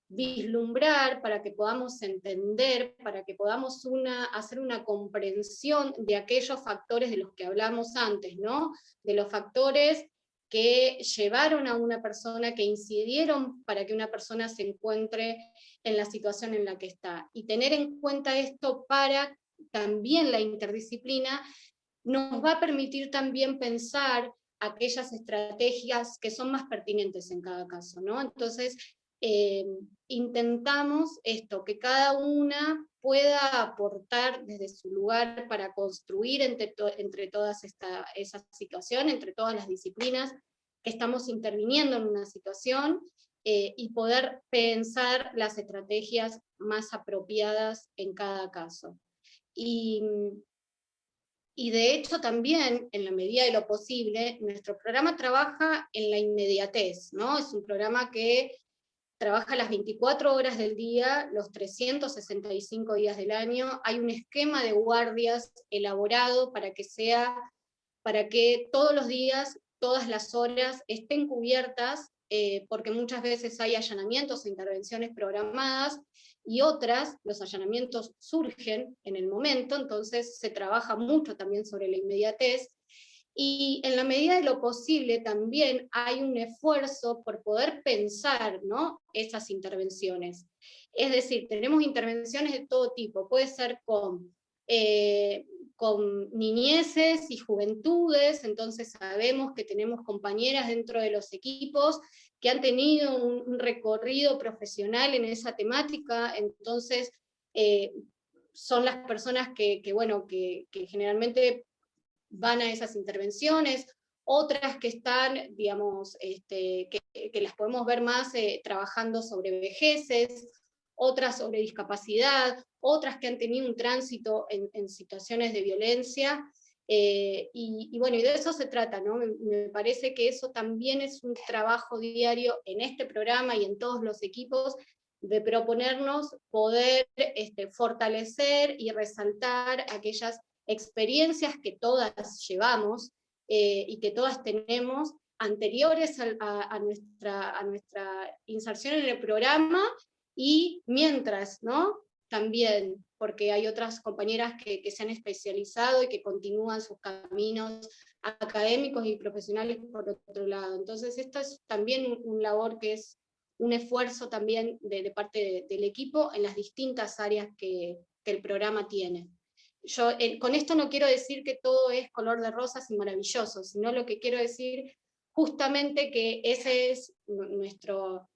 [SPEAKER 2] vislumbrar, para que podamos entender, para que podamos hacer una comprensión de aquellos factores de los que hablamos antes, ¿no? De los factores que llevaron a una persona, que incidieron para que una persona se encuentre en la situación en la que está. Y tener en cuenta esto para también la interdisciplina nos va a permitir también pensar aquellas estrategias que son más pertinentes en cada caso, ¿no? Entonces, intentamos esto, que cada una pueda aportar desde su lugar para construir entre todas esa situación, entre todas las disciplinas que estamos interviniendo en una situación, y poder pensar las estrategias más apropiadas en cada caso. Y de hecho también, en la medida de lo posible, nuestro programa trabaja en la inmediatez, ¿no? Es un programa que trabaja las 24 horas del día, los 365 días del año. Hay un esquema de guardias elaborado para que todos los días, todas las horas estén cubiertas, porque muchas veces hay allanamientos e intervenciones programadas, y otras, los allanamientos surgen en el momento, entonces se trabaja mucho también sobre la inmediatez, y en la medida de lo posible también hay un esfuerzo por poder pensar, ¿no?, esas intervenciones. Es decir, tenemos intervenciones de todo tipo, puede ser con niñeces y juventudes, entonces sabemos que tenemos compañeras dentro de los equipos que han tenido un recorrido profesional en esa temática, entonces son las personas que generalmente van a esas intervenciones, otras que están, digamos, que las podemos ver más trabajando sobre vejeces, otras sobre discapacidad, otras que han tenido un tránsito en situaciones de violencia, y bueno, y de eso se trata, ¿no? Me parece que eso también es un trabajo diario en este programa y en todos los equipos, de proponernos poder fortalecer y resaltar aquellas experiencias que todas llevamos, y que todas tenemos, anteriores a nuestra inserción en el programa, y mientras, ¿no?, también, porque hay otras compañeras que se han especializado y que continúan sus caminos académicos y profesionales por otro lado. Entonces esto es también un labor que es un esfuerzo también de parte del equipo en las distintas áreas que el programa tiene. Yo con esto no quiero decir que todo es color de rosas y maravilloso, sino lo que quiero decir justamente que ese es nuestro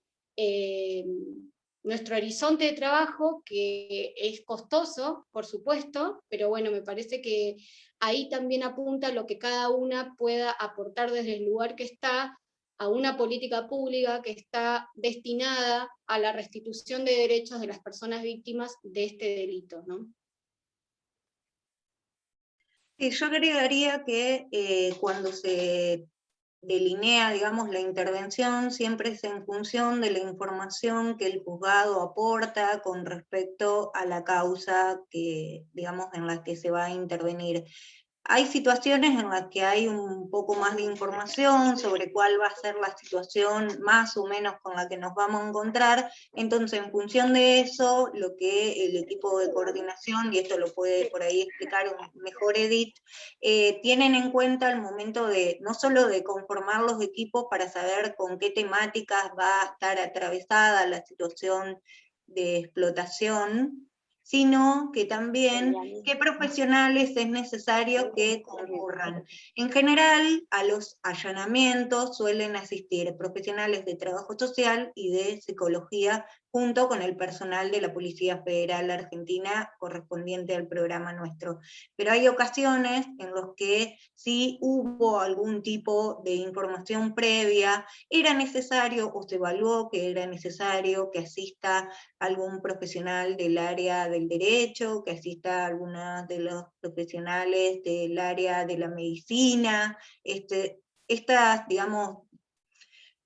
[SPEAKER 2] horizonte de trabajo, que es costoso, por supuesto, pero bueno, me parece que ahí también apunta lo que cada una pueda aportar desde el lugar que está a una política pública que está destinada a la restitución de derechos de las personas víctimas de este delito, ¿no?
[SPEAKER 3] Sí, yo agregaría que cuando se delinea, digamos, la intervención, siempre es en función de la información que el juzgado aporta con respecto a la causa que, digamos, en la que se va a intervenir. Hay situaciones en las que hay un poco más de información sobre cuál va a ser la situación más o menos con la que nos vamos a encontrar, entonces en función de eso, lo que el equipo de coordinación, y esto lo puede por ahí explicar mejor Edith, tienen en cuenta al momento de, no solo de conformar los equipos para saber con qué temáticas va a estar atravesada la situación de explotación, sino que también qué profesionales es necesario que concurran. En general, a los allanamientos suelen asistir profesionales de trabajo social y de psicología, junto con el personal de la Policía Federal Argentina correspondiente al programa nuestro. Pero hay ocasiones en las que si hubo algún tipo de información previa, era necesario o se evaluó que era necesario que asista algún profesional del área del derecho, que asista a algunos de los profesionales del área de la medicina, estas, digamos,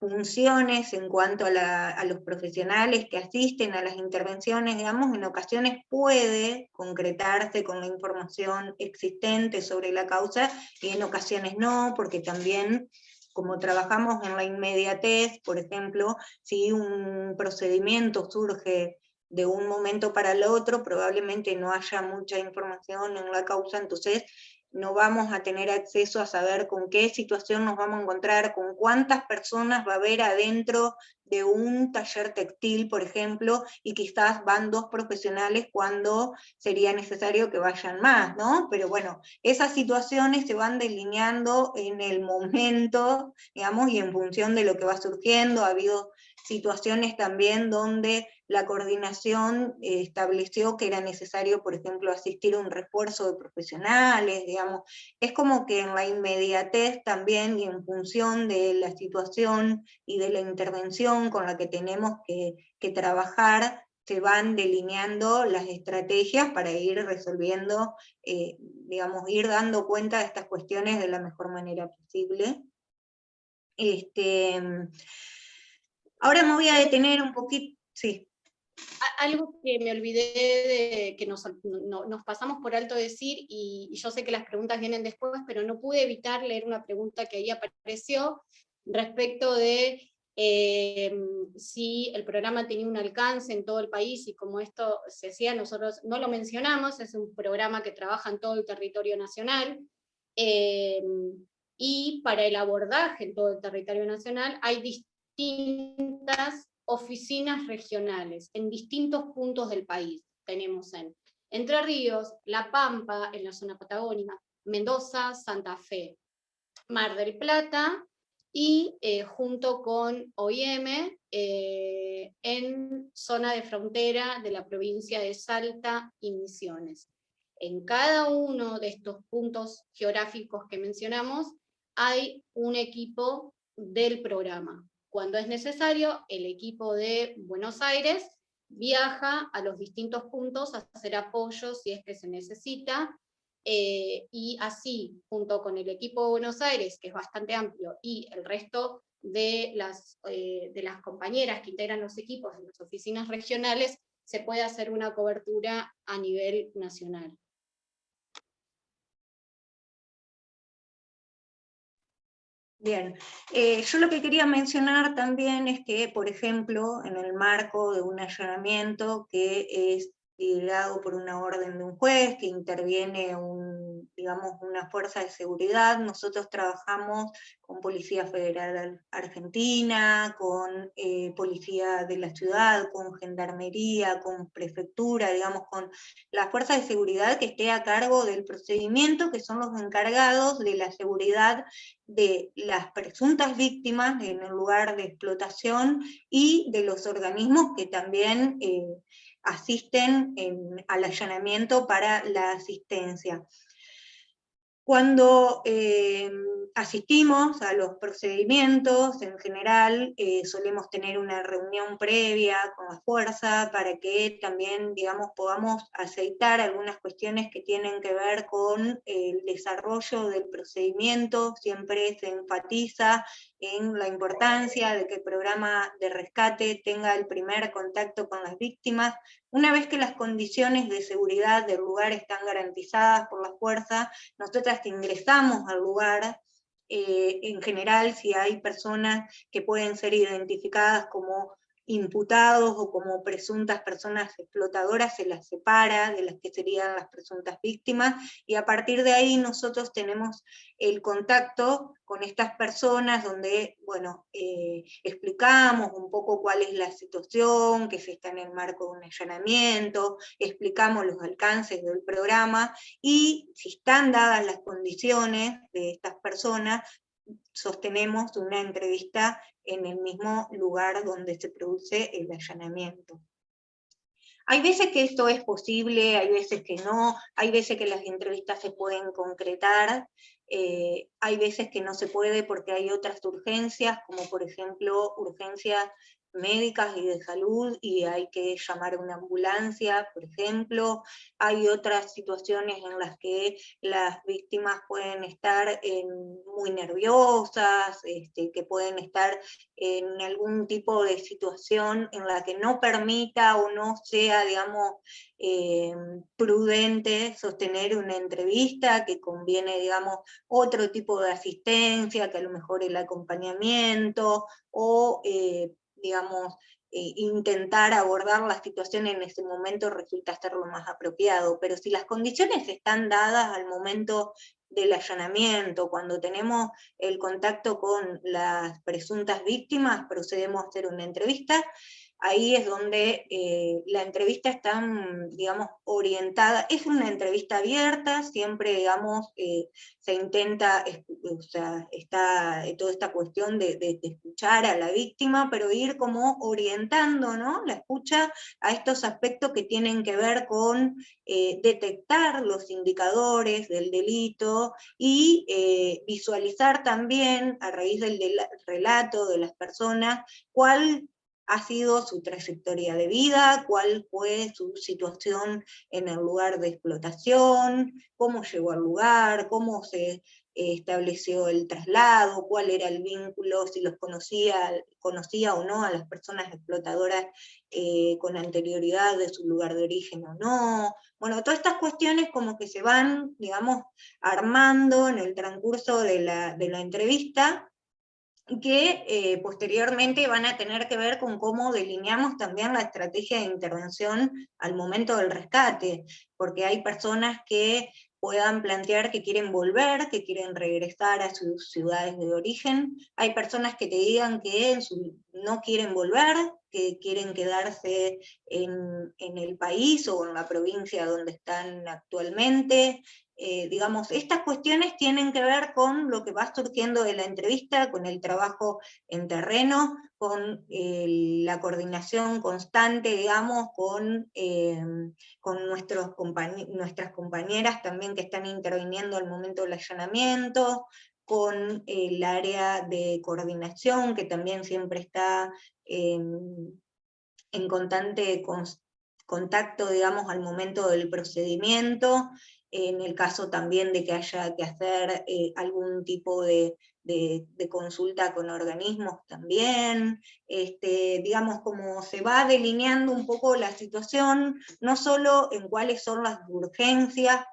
[SPEAKER 3] funciones en cuanto a los profesionales que asisten a las intervenciones, digamos, en ocasiones puede concretarse con la información existente sobre la causa, y en ocasiones no, porque también, como trabajamos en la inmediatez, por ejemplo, si un procedimiento surge de un momento para el otro, probablemente no haya mucha información en la causa, entonces no vamos a tener acceso a saber con qué situación nos vamos a encontrar, con cuántas personas va a haber adentro de un taller textil, por ejemplo, y quizás van 2 profesionales cuando sería necesario que vayan más, ¿no? Pero bueno, esas situaciones se van delineando en el momento, digamos, y en función de lo que va surgiendo. Ha habido situaciones también donde la coordinación estableció que era necesario, por ejemplo, asistir a un refuerzo de profesionales, digamos. Es como que en la inmediatez también, y en función de la situación y de la intervención con la que tenemos que trabajar, se van delineando las estrategias para ir resolviendo, digamos, ir dando cuenta de estas cuestiones de la mejor manera posible. Ahora me voy a detener un poquito, sí.
[SPEAKER 2] Algo que me olvidé que nos pasamos por alto decir, y yo sé que las preguntas vienen después, pero no pude evitar leer una pregunta que ahí apareció respecto de si el programa tenía un alcance en todo el país, y como esto se hacía, nosotros no lo mencionamos, es un programa que trabaja en todo el territorio nacional, y para el abordaje en todo el territorio nacional hay distintas oficinas regionales en distintos puntos del país. Tenemos en Entre Ríos, La Pampa, en la zona patagónica, Mendoza, Santa Fe, Mar del Plata, y junto con OIM en zona de frontera de la provincia de Salta y Misiones. En cada uno de estos puntos geográficos que mencionamos hay un equipo del programa. Cuando es necesario, el equipo de Buenos Aires viaja a los distintos puntos a hacer apoyo si es que se necesita, y así, junto con el equipo de Buenos Aires, que es bastante amplio, y el resto de las compañeras que integran los equipos de las oficinas regionales, se puede hacer una cobertura a nivel nacional.
[SPEAKER 3] Bien, yo lo que quería mencionar también es que, por ejemplo, en el marco de un allanamiento que es liderado por una orden de un juez, que interviene digamos, una fuerza de seguridad, nosotros trabajamos con Policía Federal Argentina, con Policía de la Ciudad, con Gendarmería, con Prefectura, digamos, con la fuerza de seguridad que esté a cargo del procedimiento, que son los encargados de la seguridad de las presuntas víctimas en el lugar de explotación y de los organismos que también asisten al allanamiento para la asistencia. Cuando asistimos a los procedimientos, en general solemos tener una reunión previa con la fuerza para que también, digamos, podamos aceitar algunas cuestiones que tienen que ver con el desarrollo del procedimiento. Siempre se enfatiza en la importancia de que el programa de rescate tenga el primer contacto con las víctimas. Una vez que las condiciones de seguridad del lugar están garantizadas por la fuerza, nosotras ingresamos al lugar. En general, si hay personas que pueden ser identificadas como imputados o como presuntas personas explotadoras, se las separa de las que serían las presuntas víctimas, y a partir de ahí nosotros tenemos el contacto con estas personas donde, bueno, explicamos un poco cuál es la situación, que se está en el marco de un allanamiento, explicamos los alcances del programa, y si están dadas las condiciones de estas personas, sostenemos una entrevista en el mismo lugar donde se produce el allanamiento. Hay veces que esto es posible, hay veces que no, hay veces que las entrevistas se pueden concretar, hay veces que no se puede porque hay otras urgencias, como por ejemplo urgencias médicas y de salud, y hay que llamar a una ambulancia, por ejemplo. Hay otras situaciones en las que las víctimas pueden estar muy nerviosas, que pueden estar en algún tipo de situación en la que no permita o no sea, digamos, prudente sostener una entrevista, que conviene, digamos, otro tipo de asistencia, que a lo mejor el acompañamiento, o digamos, intentar abordar la situación en ese momento resulta ser lo más apropiado. Pero si las condiciones están dadas al momento del allanamiento, cuando tenemos el contacto con las presuntas víctimas, procedemos a hacer una entrevista. Ahí es donde la entrevista está, digamos, orientada, es una entrevista abierta, siempre, digamos, se intenta, o sea, está toda esta cuestión de escuchar a la víctima, pero ir como orientando, ¿no?, la escucha a estos aspectos que tienen que ver con detectar los indicadores del delito y visualizar también, a raíz del relato de las personas, cuál ha sido su trayectoria de vida, cuál fue su situación en el lugar de explotación, cómo llegó al lugar, cómo se estableció el traslado, cuál era el vínculo, si los conocía o no a las personas explotadoras con anterioridad de su lugar de origen o no. Bueno, todas estas cuestiones como que se van, digamos, armando en el transcurso de la entrevista, que posteriormente van a tener que ver con cómo delineamos también la estrategia de intervención al momento del rescate, porque hay personas que puedan plantear que quieren volver, que quieren regresar a sus ciudades de origen, hay personas que te digan que no quieren volver, que quieren quedarse en el país o en la provincia donde están actualmente. Digamos, estas cuestiones tienen que ver con lo que va surgiendo de la entrevista, con el trabajo en terreno, con la coordinación constante, digamos, con nuestras compañeras también que están interviniendo al momento del allanamiento, con el área de coordinación, que también siempre está en constante contacto, digamos, al momento del procedimiento, en el caso también de que haya que hacer algún tipo de consulta con organismos también, digamos, como se va delineando un poco la situación, no solo en cuáles son las urgencias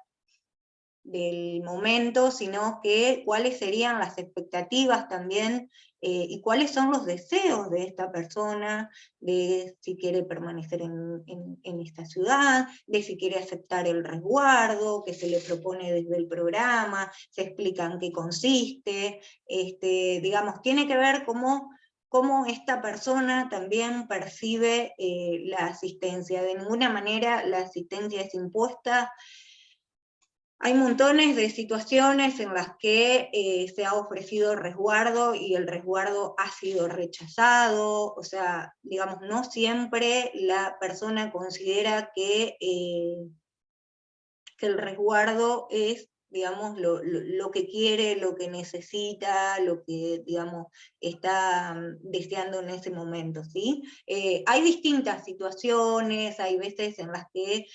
[SPEAKER 3] del momento, sino que cuáles serían las expectativas también, y cuáles son los deseos de esta persona, de si quiere permanecer en esta ciudad, de si quiere aceptar el resguardo que se le propone desde el programa, se explica en qué consiste, digamos, tiene que ver cómo esta persona también percibe la asistencia. De ninguna manera la asistencia es impuesta. Hay montones de situaciones en las que se ha ofrecido resguardo y el resguardo ha sido rechazado, o sea, digamos, no siempre la persona considera que el resguardo es, digamos, lo que quiere, lo que necesita, lo que, digamos, está deseando en ese momento, ¿sí? Hay distintas situaciones, hay veces en las que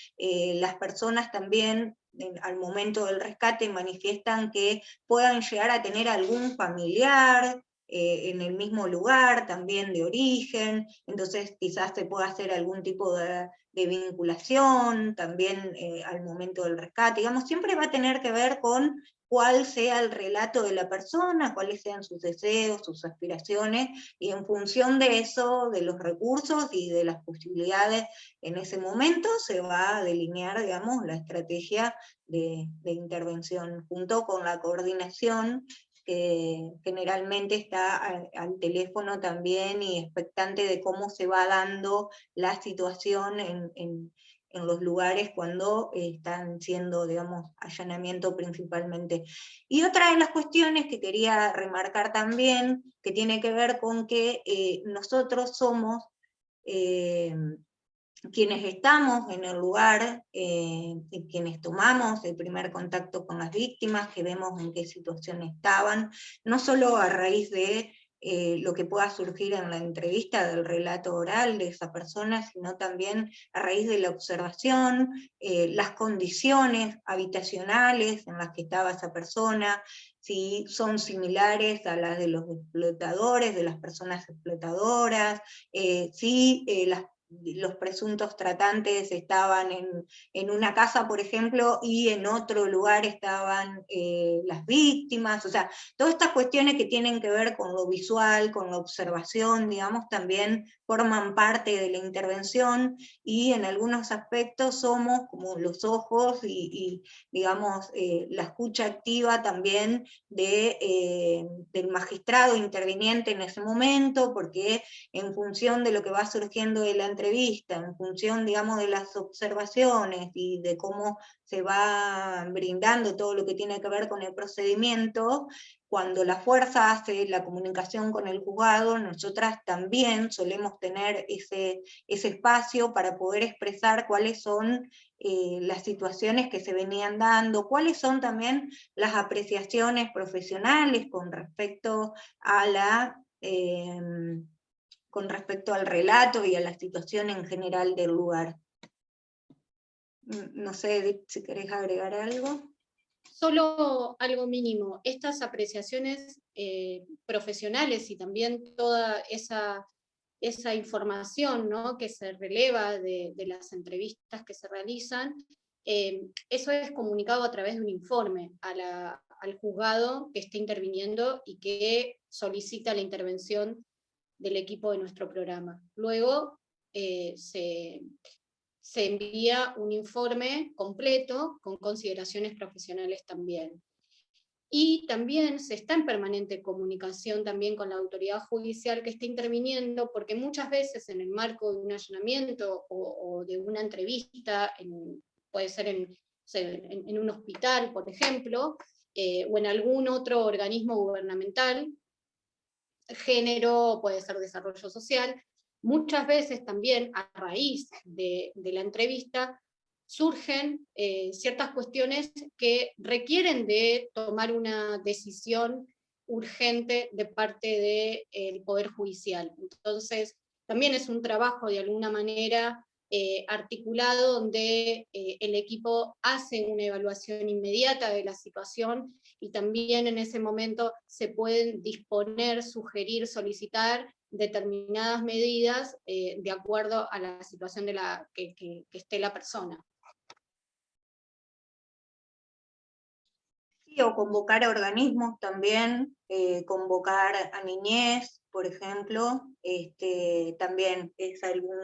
[SPEAKER 3] las personas también, al momento del rescate, manifiestan que puedan llegar a tener algún familiar en el mismo lugar, también de origen, entonces quizás se pueda hacer algún tipo de vinculación, también al momento del rescate, digamos, siempre va a tener que ver con cuál sea el relato de la persona, cuáles sean sus deseos, sus aspiraciones, y en función de eso, de los recursos y de las posibilidades en ese momento, se va a delinear, digamos, la estrategia de intervención, junto con la coordinación, que generalmente está al teléfono también y expectante de cómo se va dando la situación en los lugares cuando están siendo, digamos, allanamiento principalmente. Y otra de las cuestiones que quería remarcar también, que tiene que ver con que nosotros somos quienes estamos en el lugar, quienes tomamos el primer contacto con las víctimas, que vemos en qué situación estaban, no solo a raíz de lo que pueda surgir en la entrevista del relato oral de esa persona, sino también a raíz de la observación, las condiciones habitacionales en las que estaba esa persona, si son similares a las de los explotadores, de las personas explotadoras, si las los presuntos tratantes estaban en una casa, por ejemplo, y en otro lugar estaban las víctimas, o sea, todas estas cuestiones que tienen que ver con lo visual, con la observación, digamos, también forman parte de la intervención, y en algunos aspectos somos como los ojos y digamos, la escucha activa también del magistrado interviniente en ese momento, porque en función de lo que va surgiendo de la entrevista, en función, digamos, de las observaciones y de cómo se va brindando todo lo que tiene que ver con el procedimiento, cuando la fuerza hace la comunicación con el juzgado, nosotras también solemos tener ese espacio para poder expresar cuáles son las situaciones que se venían dando, cuáles son también las apreciaciones profesionales con respecto a con respecto al relato y a la situación en general del lugar. No sé, Edith, si querés agregar algo.
[SPEAKER 2] Solo algo mínimo, estas apreciaciones profesionales y también toda esa información, ¿no?, que se releva de las entrevistas que se realizan, eso es comunicado a través de un informe al juzgado que está interviniendo y que solicita la intervención del equipo de nuestro programa. Luego se envía un informe completo con consideraciones profesionales también. Y también se está en permanente comunicación también con la autoridad judicial que está interviniendo, porque muchas veces en el marco de un allanamiento o de una entrevista, puede ser en un hospital, por ejemplo, o en algún otro organismo gubernamental, género, puede ser desarrollo social, muchas veces también a raíz de la entrevista surgen ciertas cuestiones que requieren de tomar una decisión urgente de parte del Poder Judicial. Entonces, también es un trabajo de alguna manera articulado donde el equipo hace una evaluación inmediata de la situación y también en ese momento se pueden disponer, sugerir, solicitar determinadas medidas de acuerdo a la situación que esté la persona.
[SPEAKER 3] Sí, o convocar a organismos también, convocar a niñez, por ejemplo, también es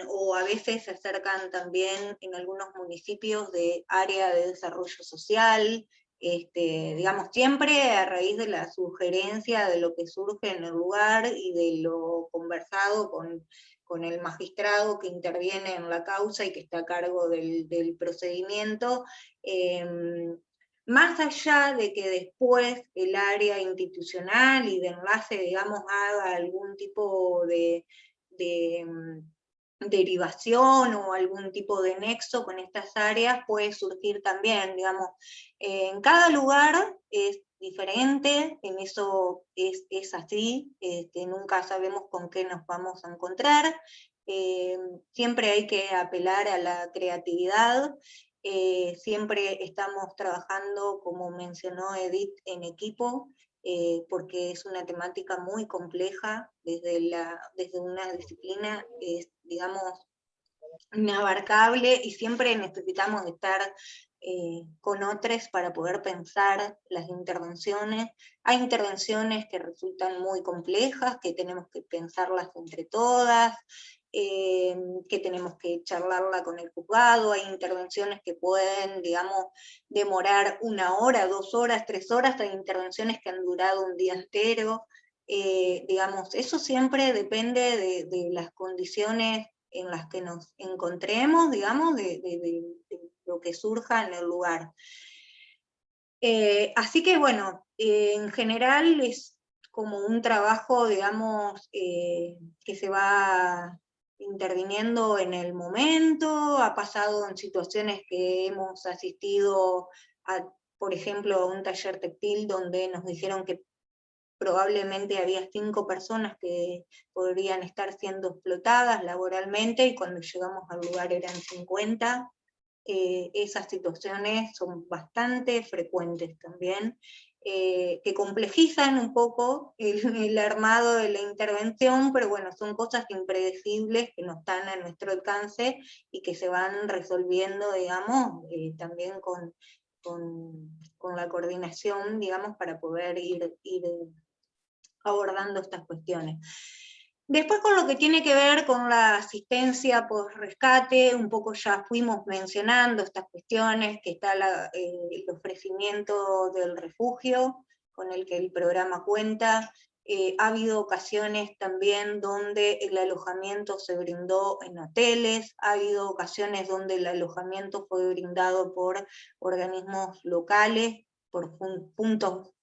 [SPEAKER 3] o a veces se acercan también en algunos municipios de área de desarrollo social, digamos, siempre a raíz de la sugerencia de lo que surge en el lugar y de lo conversado con el magistrado que interviene en la causa y que está a cargo del procedimiento. Más allá de que después el área institucional y de enlace, digamos, haga algún tipo de derivación o algún tipo de nexo con estas áreas, puede surgir también, digamos, en cada lugar es diferente, en eso es así, nunca sabemos con qué nos vamos a encontrar, siempre hay que apelar a la creatividad. Siempre estamos trabajando, como mencionó Edith, en equipo, porque es una temática muy compleja, desde una disciplina, digamos, inabarcable, y siempre necesitamos estar con otros para poder pensar las intervenciones. Hay intervenciones que resultan muy complejas, que tenemos que pensarlas entre todas, que tenemos que charlarla con el juzgado, hay intervenciones que pueden, digamos, demorar 1 hora, 2 horas, 3 horas, hay intervenciones que han durado un día entero, digamos, eso siempre depende de las condiciones en las que nos encontremos, digamos, de lo que surja en el lugar. Así que bueno, en general es como un trabajo, digamos, que se va interviniendo en el momento, ha pasado en situaciones que hemos asistido a, por ejemplo, a un taller textil donde nos dijeron que probablemente había 5 personas que podrían estar siendo explotadas laboralmente, y cuando llegamos al lugar eran 50. Esas situaciones son bastante frecuentes también, que complejizan un poco el armado de la intervención, pero bueno, son cosas impredecibles que no están a nuestro alcance y que se van resolviendo, digamos, también con la coordinación, digamos, para poder ir abordando estas cuestiones. Después, con lo que tiene que ver con la asistencia post-rescate, un poco ya fuimos mencionando estas cuestiones, que está el ofrecimiento del refugio, con el que el programa cuenta. Ha habido ocasiones también donde el alojamiento se brindó en hoteles, ha habido ocasiones donde el alojamiento fue brindado por organismos locales, por puntos,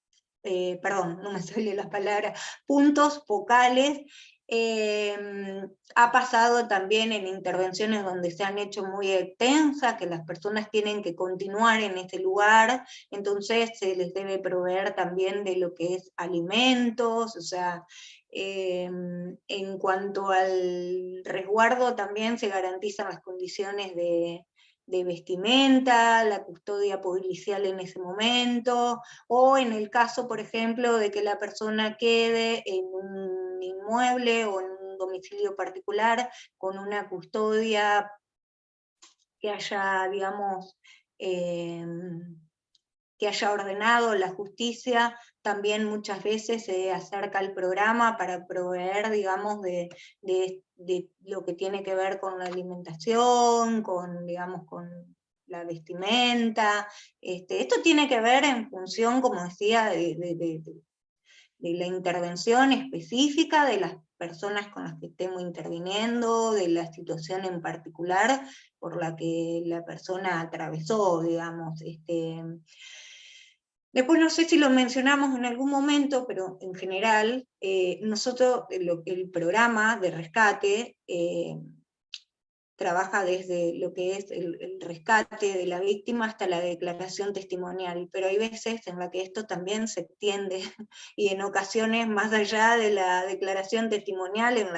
[SPEAKER 3] perdón, no me sale la palabra, puntos focales. Ha pasado también en intervenciones donde se han hecho muy extensas, que las personas tienen que continuar en ese lugar, entonces se les debe proveer también de lo que es alimentos, o sea, en cuanto al resguardo también se garantizan las condiciones de vestimenta, la custodia policial en ese momento, o en el caso, por ejemplo, de que la persona quede en un inmueble o en un domicilio particular con una custodia que haya, digamos, que haya ordenado la justicia, también muchas veces se acerca al programa para proveer, digamos, de lo que tiene que ver con la alimentación, con, digamos, con la vestimenta. Esto tiene que ver en función, como decía, de la intervención específica de las personas con las que estemos interviniendo, de la situación en particular por la que la persona atravesó, digamos. Después no sé si lo mencionamos en algún momento, pero en general, nosotros, el programa de rescate, trabaja desde lo que es el rescate de la víctima hasta la declaración testimonial, pero hay veces en la que esto también se extiende, y en ocasiones más allá de la declaración testimonial, en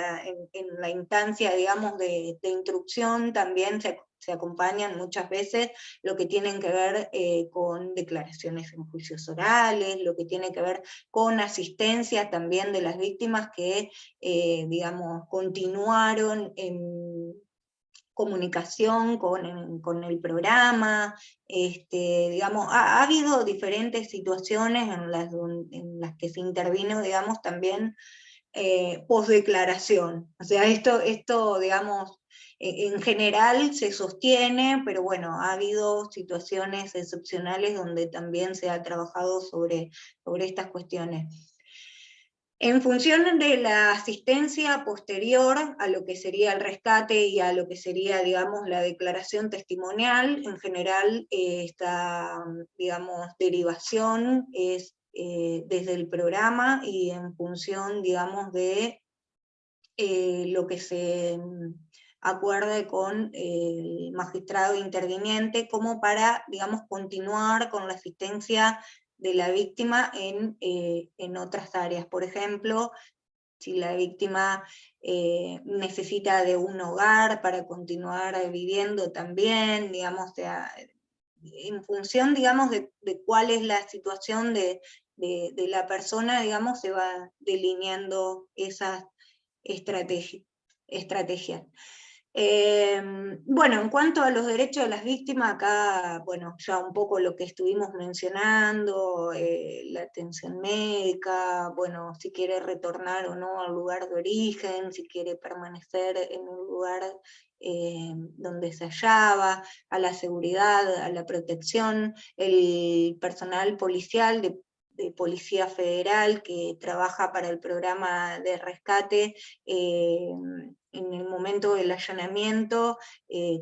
[SPEAKER 3] la instancia, digamos, de instrucción, también se acompañan muchas veces lo que tienen que ver con declaraciones en juicios orales, lo que tiene que ver con asistencia también de las víctimas que, digamos, continuaron en comunicación con el programa, digamos, ha habido diferentes situaciones en las que se intervino, digamos, también posdeclaración. O sea, esto digamos, en general se sostiene, pero bueno, ha habido situaciones excepcionales donde también se ha trabajado sobre estas cuestiones. En función de la asistencia posterior a lo que sería el rescate y a lo que sería, digamos, la declaración testimonial, en general esta, digamos, derivación es desde el programa y en función, digamos, de lo que se acuerde con el magistrado interviniente, como para, digamos, continuar con la asistencia de la víctima en otras áreas. Por ejemplo, si la víctima necesita de un hogar para continuar viviendo también, digamos, en función, digamos, de cuál es la situación de la persona, digamos, se va delineando esas estrategias. Bueno, en cuanto a los derechos de las víctimas, acá, bueno, ya un poco lo que estuvimos mencionando, la atención médica, bueno, si quiere retornar o no al lugar de origen, si quiere permanecer en un lugar donde se hallaba, a la seguridad, a la protección, el personal policial de Policía Federal que trabaja para el programa de rescate, en el momento del allanamiento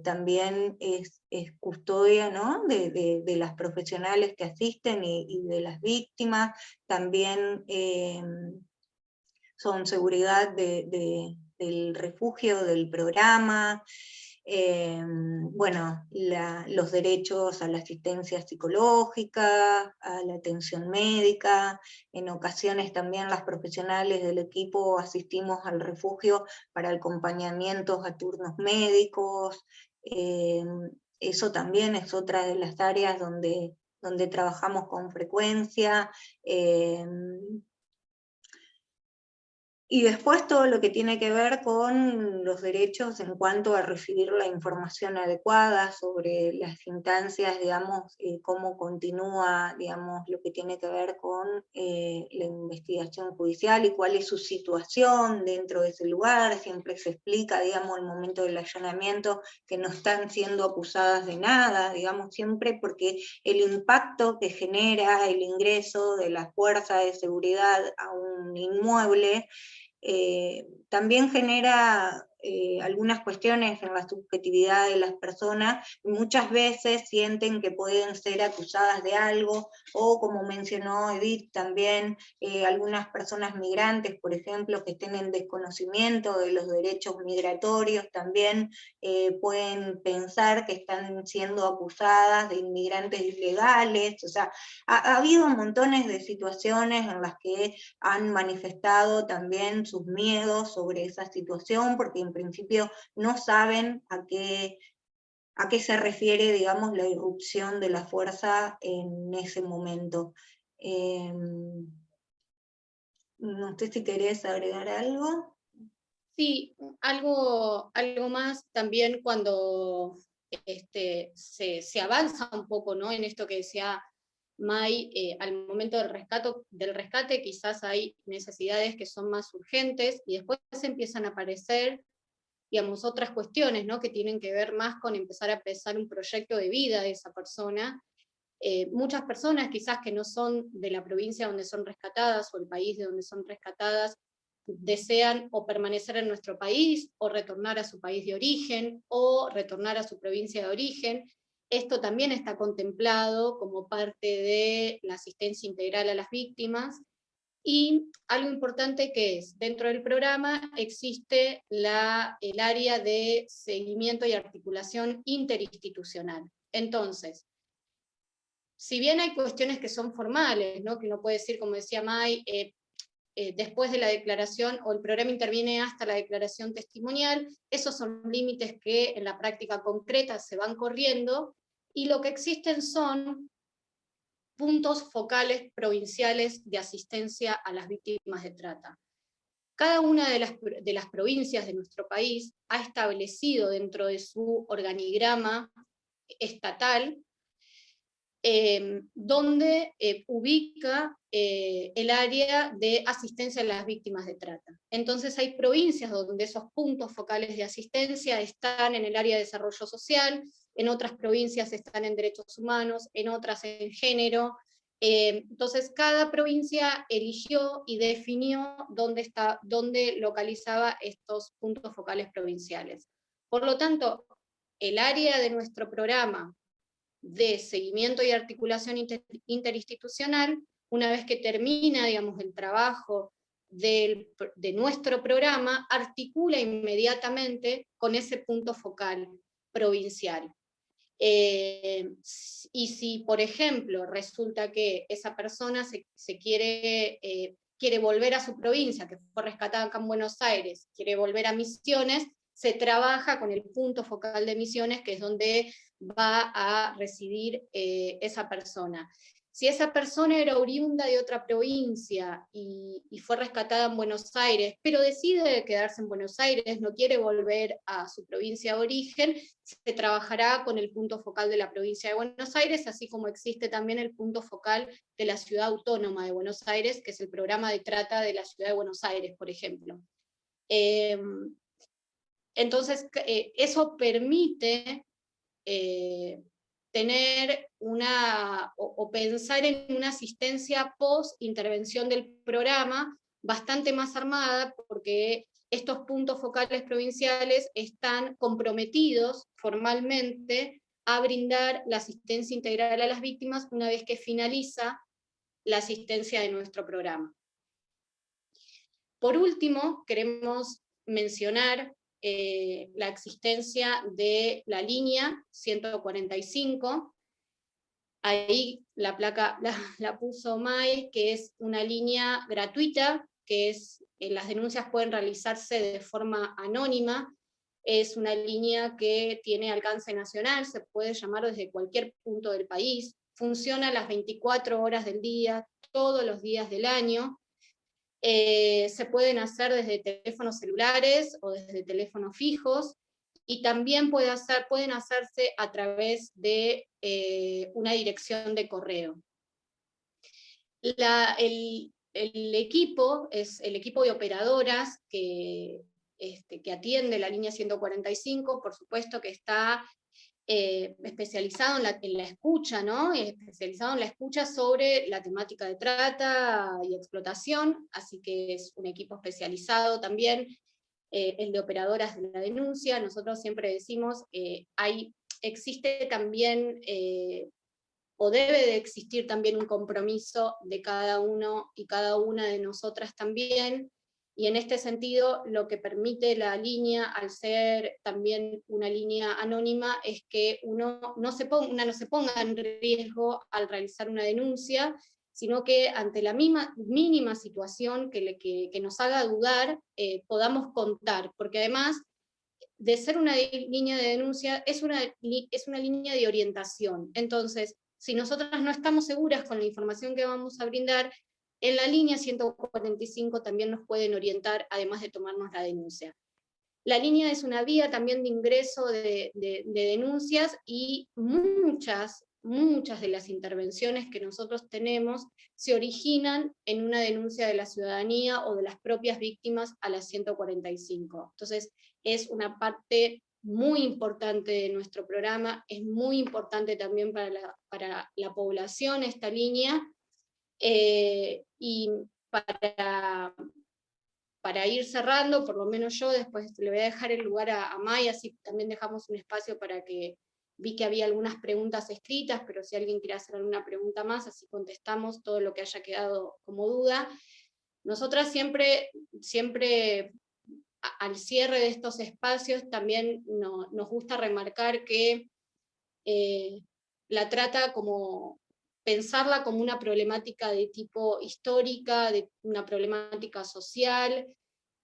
[SPEAKER 3] también es custodia, ¿no?, de las profesionales que asisten y de las víctimas, también son seguridad del refugio, del programa. Bueno, los derechos a la asistencia psicológica, a la atención médica, en ocasiones también las profesionales del equipo asistimos al refugio para acompañamientos a turnos médicos, eso también es otra de las áreas donde donde trabajamos con frecuencia. Y después todo lo que tiene que ver con los derechos en cuanto a recibir la información adecuada sobre las instancias, digamos, cómo continúa, digamos, lo que tiene que ver con la investigación judicial y cuál es su situación dentro de ese lugar. Siempre se explica, digamos, al momento del allanamiento que no están siendo acusadas de nada, digamos, siempre porque el impacto que genera el ingreso de la fuerza de seguridad a un inmueble también genera algunas cuestiones en la subjetividad de las personas, y muchas veces sienten que pueden ser acusadas de algo, o como mencionó Edith también, algunas personas migrantes, por ejemplo, que estén en desconocimiento de los derechos migratorios, también pueden pensar que están siendo acusadas de inmigrantes ilegales. O sea, ha habido montones de situaciones en las que han manifestado también sus miedos sobre esa situación, porque en principio no saben a qué se refiere, digamos, la irrupción de la fuerza en ese momento. No sé si querés agregar algo.
[SPEAKER 2] Sí, algo más también cuando se avanza un poco, ¿no?, en esto que decía May, al momento del rescate quizás hay necesidades que son más urgentes, y después empiezan a aparecer, digamos, otras cuestiones, ¿no?, que tienen que ver más con empezar a pensar un proyecto de vida de esa persona. Muchas personas quizás que no son de la provincia donde son rescatadas, o el país de donde son rescatadas, desean o permanecer en nuestro país, o retornar a su país de origen, o retornar a su provincia de origen. Esto también está contemplado como parte de la asistencia integral a las víctimas. Y algo importante que es, dentro del programa existe el área de seguimiento y articulación interinstitucional. Entonces, si bien hay cuestiones que son formales, ¿no?, que uno puede decir, como decía May, después de la declaración, o el programa interviene hasta la declaración testimonial, esos son límites que en la práctica concreta se van corriendo, y lo que existen son puntos focales provinciales de asistencia a las víctimas de trata. Cada una de las provincias de nuestro país ha establecido dentro de su organigrama estatal donde ubica el área de asistencia a las víctimas de trata. Entonces hay provincias donde esos puntos focales de asistencia están en el área de desarrollo social, en otras provincias están en derechos humanos, en otras en género. Entonces cada provincia eligió y definió dónde localizaba estos puntos focales provinciales. Por lo tanto, el área de nuestro programa de seguimiento y articulación interinstitucional, una vez que termina, digamos, el trabajo de nuestro programa, articula inmediatamente con ese punto focal provincial. Y si, por ejemplo, resulta que esa persona se quiere volver a su provincia, que fue rescatada acá en Buenos Aires, quiere volver a Misiones, se trabaja con el punto focal de Misiones, que es donde va a residir esa persona. Si esa persona era oriunda de otra provincia y fue rescatada en Buenos Aires, pero decide quedarse en Buenos Aires, no quiere volver a su provincia de origen, se trabajará con el punto focal de la provincia de Buenos Aires, así como existe también el punto focal de la Ciudad Autónoma de Buenos Aires, que es el programa de trata de la Ciudad de Buenos Aires, por ejemplo. Entonces, eso permite tener o pensar en una asistencia post-intervención del programa bastante más armada, porque estos puntos focales provinciales están comprometidos formalmente a brindar la asistencia integral a las víctimas una vez que finaliza la asistencia de nuestro programa. Por último, queremos mencionar la existencia de la línea 145, ahí la placa la puso May, que es una línea gratuita, que las denuncias pueden realizarse de forma anónima, es una línea que tiene alcance nacional, se puede llamar desde cualquier punto del país, funciona las 24 horas del día, todos los días del año. Se pueden hacer desde teléfonos celulares o desde teléfonos fijos, y también pueden hacerse a través de una dirección de correo. El equipo es el equipo de operadoras que atiende la línea 145, por supuesto que está especializado en la escucha, ¿no? Especializado en la escucha sobre la temática de trata y explotación, así que es un equipo especializado también, el de operadoras de la denuncia. Nosotros siempre decimos, existe también, o debe de existir también un compromiso de cada uno y cada una de nosotras también, y en este sentido lo que permite la línea, al ser también una línea anónima, es que una no se ponga en riesgo al realizar una denuncia, sino que ante la mínima situación que nos haga dudar, podamos contar, porque además de ser una línea de denuncia, es una línea de orientación. Entonces, si nosotras no estamos seguras con la información que vamos a brindar, en la línea 145 también nos pueden orientar, además de tomarnos la denuncia. La línea es una vía también de ingreso de denuncias, y muchas de las intervenciones que nosotros tenemos se originan en una denuncia de la ciudadanía o de las propias víctimas a la 145. Entonces, es una parte muy importante de nuestro programa, es muy importante también para la población esta línea, y para ir cerrando, por lo menos yo, después le voy a dejar el lugar a May, así también dejamos un espacio para que, vi que había algunas preguntas escritas, pero si alguien quiere hacer alguna pregunta más, así contestamos todo lo que haya quedado como duda. Nosotras siempre al cierre de estos espacios también nos gusta remarcar que la trata pensarla como una problemática de tipo histórica, de una problemática social,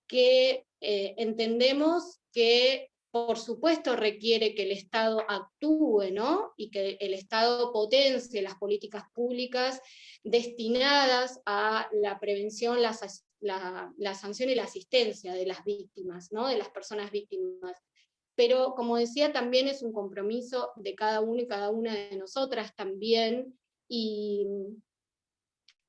[SPEAKER 2] que entendemos que por supuesto requiere que el Estado actúe, ¿no? Y que el Estado potencie las políticas públicas destinadas a la prevención, la sanción y la asistencia de las víctimas, ¿no? De las personas víctimas. Pero, como decía, también es un compromiso de cada uno y cada una de nosotras también, y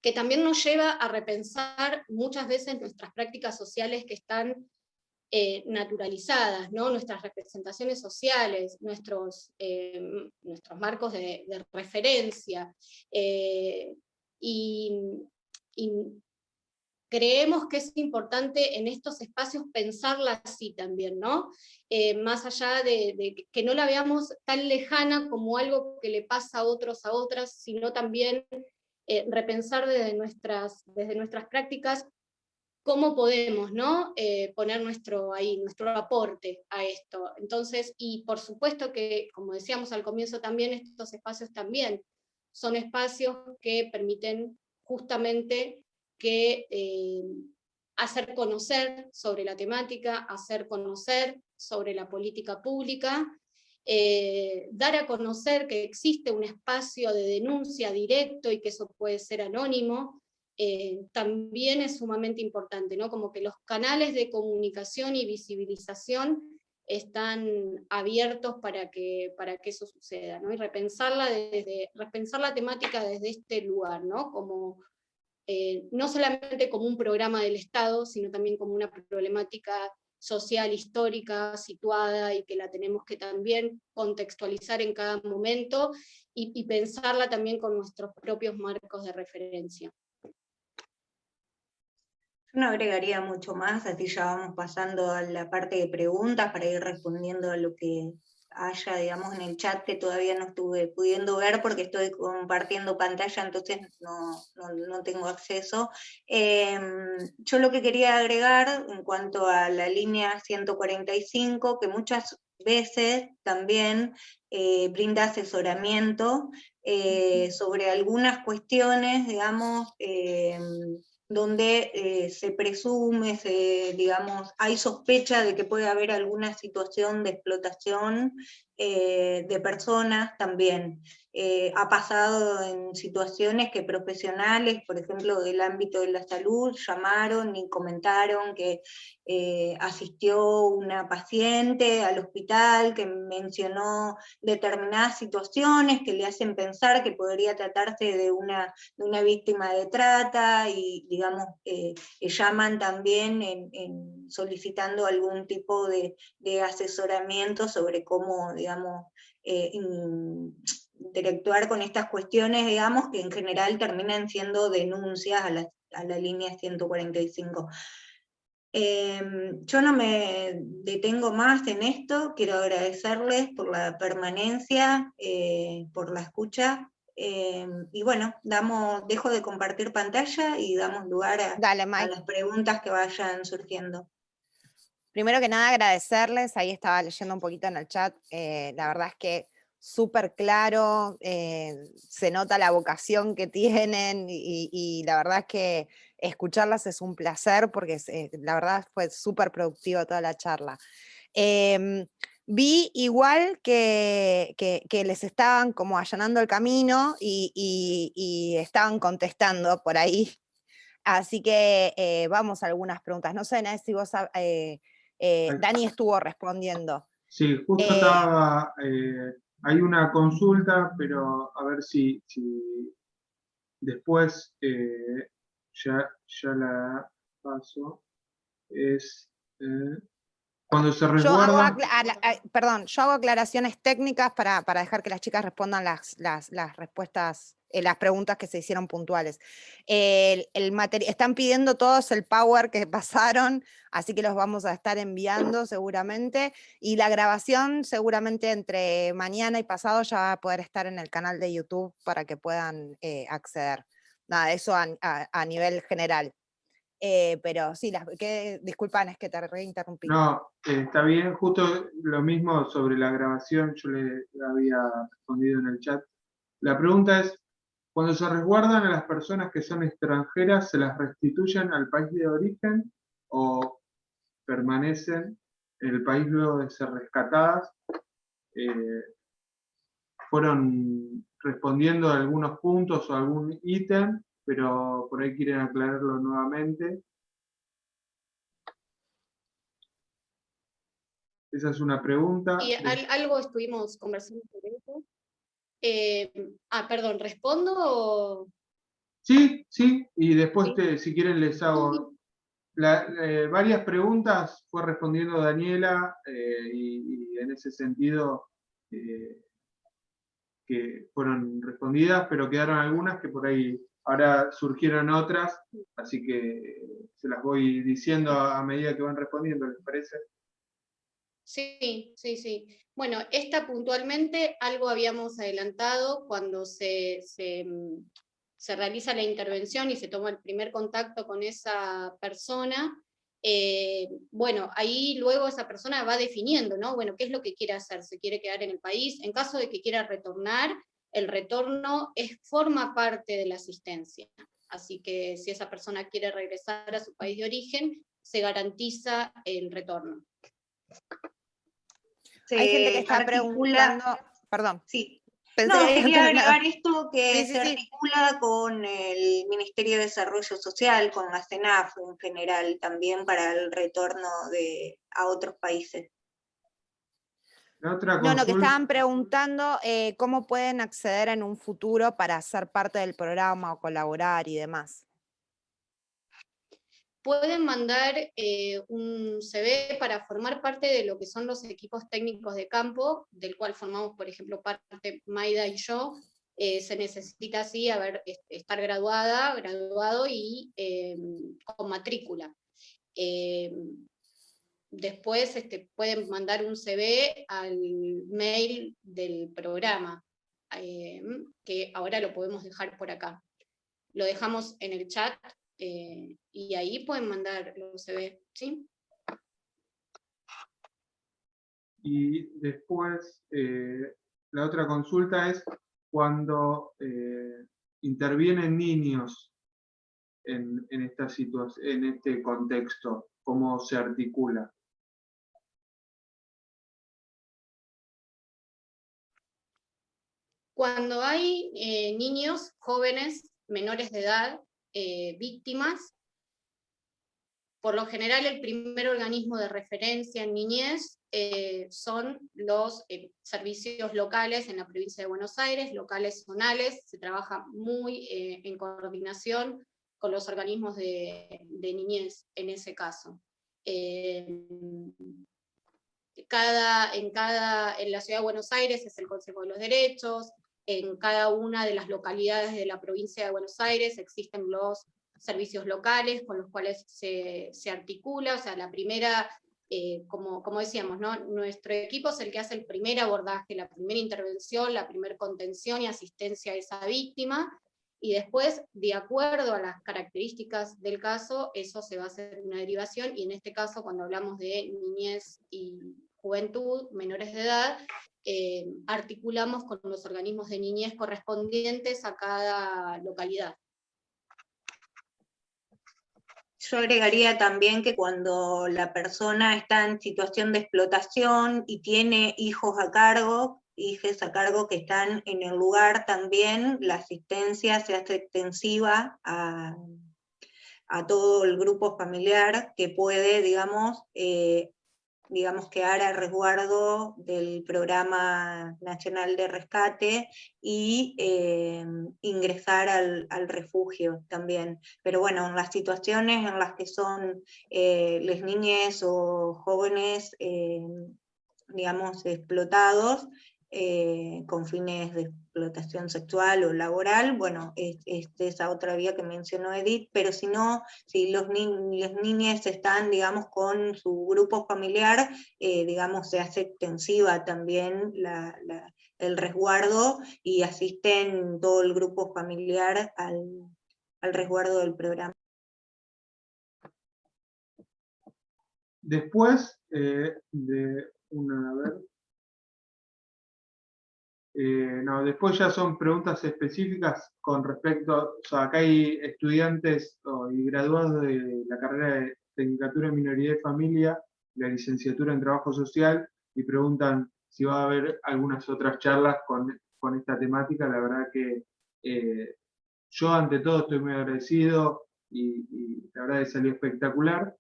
[SPEAKER 2] que también nos lleva a repensar muchas veces nuestras prácticas sociales que están naturalizadas, ¿no? Nuestras representaciones sociales, nuestros marcos de referencia, y creemos que es importante en estos espacios pensarla así también, ¿no? Más allá de que no la veamos tan lejana como algo que le pasa a otros, a otras, sino también repensar desde nuestras prácticas cómo podemos, ¿no? Poner nuestro aporte a esto. Entonces, y por supuesto que, como decíamos al comienzo también, estos espacios también son espacios que permiten justamente que hacer conocer sobre la temática, hacer conocer sobre la política pública, dar a conocer que existe un espacio de denuncia directo y que eso puede ser anónimo, también es sumamente importante, ¿no? Como que los canales de comunicación y visibilización están abiertos para que eso suceda, ¿no? Y repensar la temática desde este lugar, ¿no? Como, no solamente como un programa del Estado, sino también como una problemática social, histórica, situada, y que la tenemos que también contextualizar en cada momento, y pensarla también con nuestros propios marcos de referencia.
[SPEAKER 3] Yo no agregaría mucho más, así ya vamos pasando a la parte de preguntas para ir respondiendo a lo que haya, digamos, en el chat, que todavía no estuve pudiendo ver porque estoy compartiendo pantalla, entonces no tengo acceso. Yo lo que quería agregar en cuanto a la línea 145, que muchas veces también brinda asesoramiento sobre algunas cuestiones, digamos, donde se presume, digamos, hay sospecha de que puede haber alguna situación de explotación de personas también. Ha pasado en situaciones que profesionales, por ejemplo, del ámbito de la salud, llamaron y comentaron que asistió una paciente al hospital que mencionó determinadas situaciones que le hacen pensar que podría tratarse de una víctima de trata, y digamos, llaman también solicitando algún tipo de asesoramiento sobre cómo, digamos, interactuar con estas cuestiones, digamos, que en general terminan siendo denuncias a la línea 145. Yo no me detengo más en esto, quiero agradecerles por la permanencia, por la escucha, y bueno, dejo de compartir pantalla y damos lugar
[SPEAKER 1] Dale,
[SPEAKER 3] a
[SPEAKER 1] Mike.
[SPEAKER 3] las preguntas que vayan surgiendo.
[SPEAKER 1] Primero que nada agradecerles, ahí estaba leyendo un poquito en el chat, la verdad es que súper claro, se nota la vocación que tienen y la verdad es que escucharlas es un placer porque la verdad fue súper productiva toda la charla. Vi igual que les estaban como allanando el camino y estaban contestando por ahí, así que vamos a algunas preguntas. No sé, Nay, si vos... Dani estuvo respondiendo.
[SPEAKER 4] Sí, justo estaba, hay una consulta, pero a ver si después ya la paso. Es cuando se resguarda...
[SPEAKER 1] Yo hago aclaraciones técnicas para dejar que las chicas respondan las respuestas, las preguntas que se hicieron puntuales. Están pidiendo todos el power que pasaron, así que los vamos a estar enviando seguramente, y la grabación seguramente entre mañana y pasado ya va a poder estar en el canal de YouTube para que puedan acceder. Nada, eso a nivel general. Pero sí, disculpan, es que te reinterrumpí.
[SPEAKER 4] No, está bien, justo lo mismo sobre la grabación, yo le había respondido en el chat. La pregunta es, cuando se resguardan a las personas que son extranjeras, ¿se las restituyen al país de origen o permanecen en el país luego de ser rescatadas? Fueron respondiendo a algunos puntos o algún ítem, pero por ahí quieren aclararlo nuevamente. Esa es una pregunta.
[SPEAKER 2] Y algo estuvimos conversando sobre eso. Perdón, ¿respondo o...?
[SPEAKER 4] Sí, y después
[SPEAKER 2] Sí.
[SPEAKER 4] si quieren les hago... varias preguntas fue respondiendo Daniela, y en ese sentido que fueron respondidas, pero quedaron algunas que por ahí ahora surgieron otras, así que se las voy diciendo a medida que van respondiendo, ¿les parece?
[SPEAKER 2] Sí. Bueno, esta puntualmente algo habíamos adelantado cuando se realiza la intervención y se toma el primer contacto con esa persona. Bueno, ahí luego esa persona va definiendo, ¿no? Bueno, ¿qué es lo que quiere hacer? ¿Se quiere quedar en el país? En caso de que quiera retornar, el retorno forma parte de la asistencia. Así que si esa persona quiere regresar a su país de origen, se garantiza el retorno.
[SPEAKER 1] Hay gente que está preguntando, perdón.
[SPEAKER 3] Sí.
[SPEAKER 1] Pensé que
[SPEAKER 3] quería agregar esto que
[SPEAKER 1] sí,
[SPEAKER 3] se articula con el Ministerio de Desarrollo Social, con la CENAF en general, también para el retorno a otros países.
[SPEAKER 4] La otra consulta...
[SPEAKER 1] No, que estaban preguntando cómo pueden acceder en un futuro para ser parte del programa o colaborar y demás.
[SPEAKER 2] Pueden mandar un CV para formar parte de lo que son los equipos técnicos de campo, del cual formamos, por ejemplo, parte Maida y yo. Se necesita así estar graduado y con matrícula. Después pueden mandar un CV al mail del programa, que ahora lo podemos dejar por acá. Lo dejamos en el chat. Y ahí pueden mandar los CV, ¿sí?
[SPEAKER 4] Y después, la otra consulta es cuando intervienen niños en esta situación, en este contexto, ¿cómo se articula?
[SPEAKER 2] Cuando hay niños, jóvenes, menores de edad, víctimas, por lo general el primer organismo de referencia en niñez son los servicios locales en la provincia de Buenos Aires, locales zonales, se trabaja muy en coordinación con los organismos de niñez en ese caso. En la ciudad de Buenos Aires es el Consejo de los Derechos, en cada una de las localidades de la provincia de Buenos Aires existen los servicios locales con los cuales se articula, o sea, la primera, como decíamos, ¿no? Nuestro equipo es el que hace el primer abordaje, la primera intervención, la primera contención y asistencia a esa víctima, y después, de acuerdo a las características del caso, eso se va a hacer una derivación, y en este caso, cuando hablamos de niñez y juventud, menores de edad, articulamos con los organismos de niñez correspondientes a cada localidad.
[SPEAKER 3] Yo agregaría también que cuando la persona está en situación de explotación y tiene hijos a cargo, hijas a cargo que están en el lugar también, la asistencia se hace extensiva a todo el grupo familiar que puede, digamos, quedar a resguardo del Programa Nacional de Rescate y ingresar al refugio también. Pero bueno, en las situaciones en las que son las niñas o jóvenes, digamos, explotados, con fines de explotación sexual o laboral, bueno, es esa otra vía que mencionó Edith, pero si no, si las niñas están, digamos, con su grupo familiar, digamos, se hace extensiva también el resguardo y asisten todo el grupo familiar al resguardo del programa.
[SPEAKER 4] Después después ya son preguntas específicas con respecto, o sea, acá hay estudiantes y graduados de la carrera de Tecnicatura en Minoría y Familia, la licenciatura en Trabajo Social, y preguntan si va a haber algunas otras charlas con esta temática. La verdad que yo ante todo estoy muy agradecido y la verdad que salió espectacular.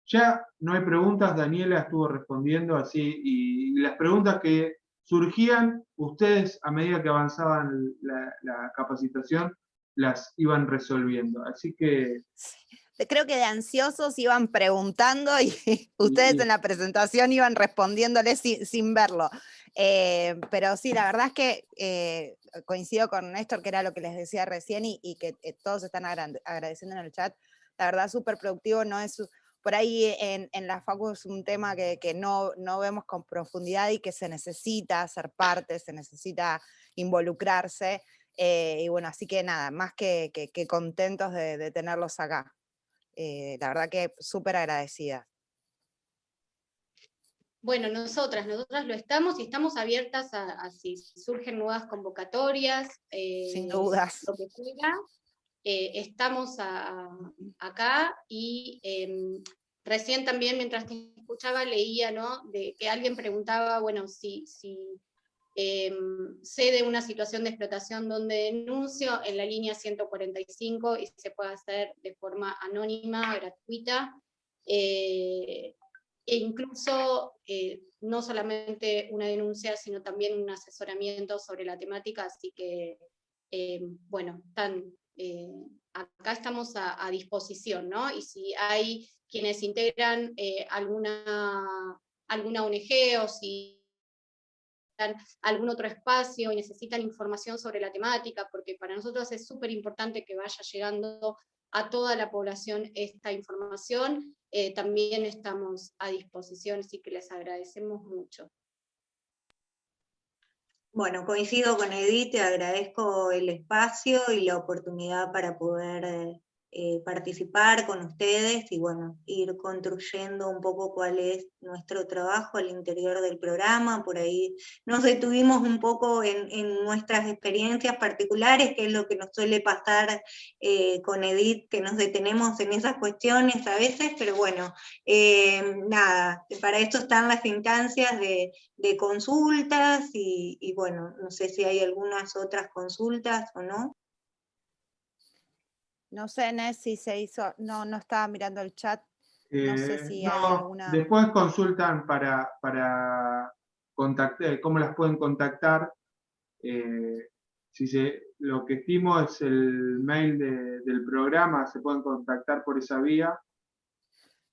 [SPEAKER 4] Ya no hay preguntas, Daniela estuvo respondiendo así, y las preguntas que surgían, ustedes a medida que avanzaban la capacitación, las iban resolviendo. Así que...
[SPEAKER 1] Creo que de ansiosos iban preguntando y ustedes en la presentación iban respondiéndoles sin verlo. Pero sí, la verdad es que coincido con Néstor, que era lo que les decía recién, y que todos están agradeciendo en el chat. La verdad, súper productivo, no es... Por ahí en la Facu es un tema que no vemos con profundidad y que se necesita ser parte, se necesita involucrarse. Y bueno, así que nada, más que contentos de tenerlos acá. La verdad que súper agradecida.
[SPEAKER 2] Bueno, nosotras lo estamos, y estamos abiertas a si surgen nuevas convocatorias,
[SPEAKER 1] sin dudas.
[SPEAKER 2] lo que fuera. Estamos acá, y recién también, mientras te escuchaba, leía, ¿no?, de que alguien preguntaba, bueno, si sé de una situación de explotación donde denuncio, en la línea 145, y se puede hacer de forma anónima, gratuita, e incluso no solamente una denuncia, sino también un asesoramiento sobre la temática, así que, bueno, acá estamos a disposición, ¿no? Y si hay quienes integran alguna ONG, o si algún otro espacio y necesitan información sobre la temática, porque para nosotros es súper importante que vaya llegando a toda la población esta información, también estamos a disposición, así que les agradecemos mucho.
[SPEAKER 3] Bueno, coincido con Edith, te agradezco el espacio y la oportunidad para poder participar con ustedes y bueno, ir construyendo un poco cuál es nuestro trabajo al interior del programa. Por ahí nos detuvimos un poco en nuestras experiencias particulares, que es lo que nos suele pasar con Edith, que nos detenemos en esas cuestiones a veces, pero bueno, nada, para esto están las instancias de consultas y bueno, no sé si hay algunas otras consultas o no.
[SPEAKER 1] No sé, Nes, si se hizo, no estaba mirando el chat, no sé si hay alguna...
[SPEAKER 4] Después consultan para contactar, cómo las pueden contactar. Lo que estimo es el mail del programa, se pueden contactar por esa vía.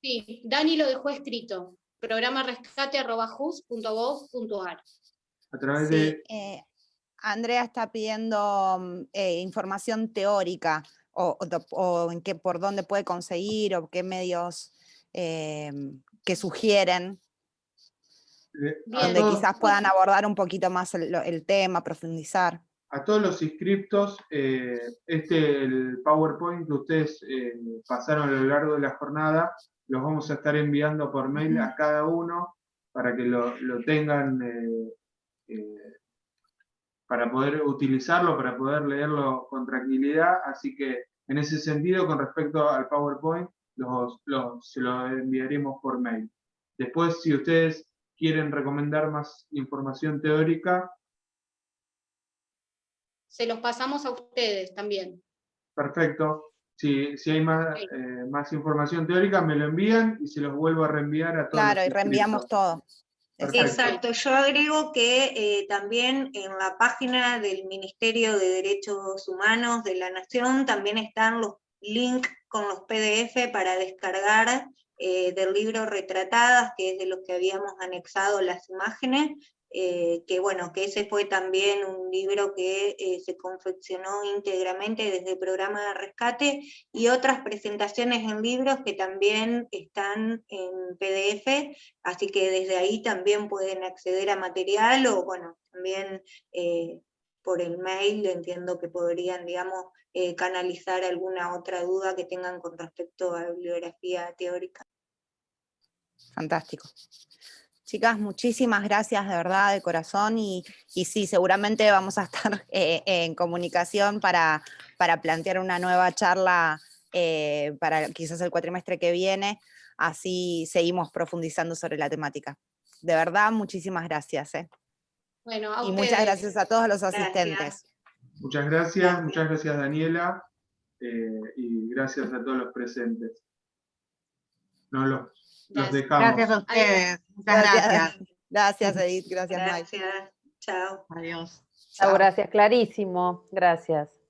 [SPEAKER 2] Sí, Dani lo dejó escrito, programarescate@jus.gov.ar.
[SPEAKER 4] A través
[SPEAKER 1] Sí,
[SPEAKER 4] de...
[SPEAKER 1] Andrea está pidiendo información teórica, o por dónde puede conseguir, o qué medios que sugieren, donde quizás puedan abordar un poquito más el tema, profundizar.
[SPEAKER 4] A todos los inscriptos, el PowerPoint que ustedes pasaron a lo largo de la jornada, los vamos a estar enviando por mail a cada uno para que lo tengan, para poder utilizarlo, para poder leerlo con tranquilidad. Así que en ese sentido, con respecto al PowerPoint, se lo enviaremos por mail. Después, si ustedes quieren recomendar más información teórica,
[SPEAKER 2] Se los pasamos a ustedes también.
[SPEAKER 4] perfecto. Si hay más información teórica, me lo envían y se los vuelvo a reenviar a todos.
[SPEAKER 1] Claro, y reenviamos todo.
[SPEAKER 4] Perfecto.
[SPEAKER 3] Exacto, yo agrego que también en la página del Ministerio de Derechos Humanos de la Nación también están los links con los PDF para descargar del libro Retratadas, que es de los que habíamos anexado las imágenes, que bueno, que ese fue también un libro que se confeccionó íntegramente desde el programa de rescate, y otras presentaciones en libros que también están en PDF, así que desde ahí también pueden acceder a material, o bueno, también por el mail entiendo que podrían, digamos, canalizar alguna otra duda que tengan con respecto a bibliografía teórica.
[SPEAKER 1] Fantástico. Chicas, muchísimas gracias de verdad, de corazón, y sí, seguramente vamos a estar en comunicación para plantear una nueva charla para quizás el cuatrimestre que viene, así seguimos profundizando sobre la temática. De verdad, muchísimas gracias.
[SPEAKER 2] Bueno, a
[SPEAKER 1] y
[SPEAKER 2] ustedes.
[SPEAKER 1] muchas gracias a todos los asistentes.
[SPEAKER 3] Gracias.
[SPEAKER 4] Muchas gracias Daniela, y gracias a todos los presentes. Los dejamos.
[SPEAKER 5] Gracias a ustedes. Muchas gracias.
[SPEAKER 1] Gracias, Edith. Gracias, Mike.
[SPEAKER 3] Gracias. Chao.
[SPEAKER 5] Adiós.
[SPEAKER 1] Chao.
[SPEAKER 6] Gracias, clarísimo. Gracias.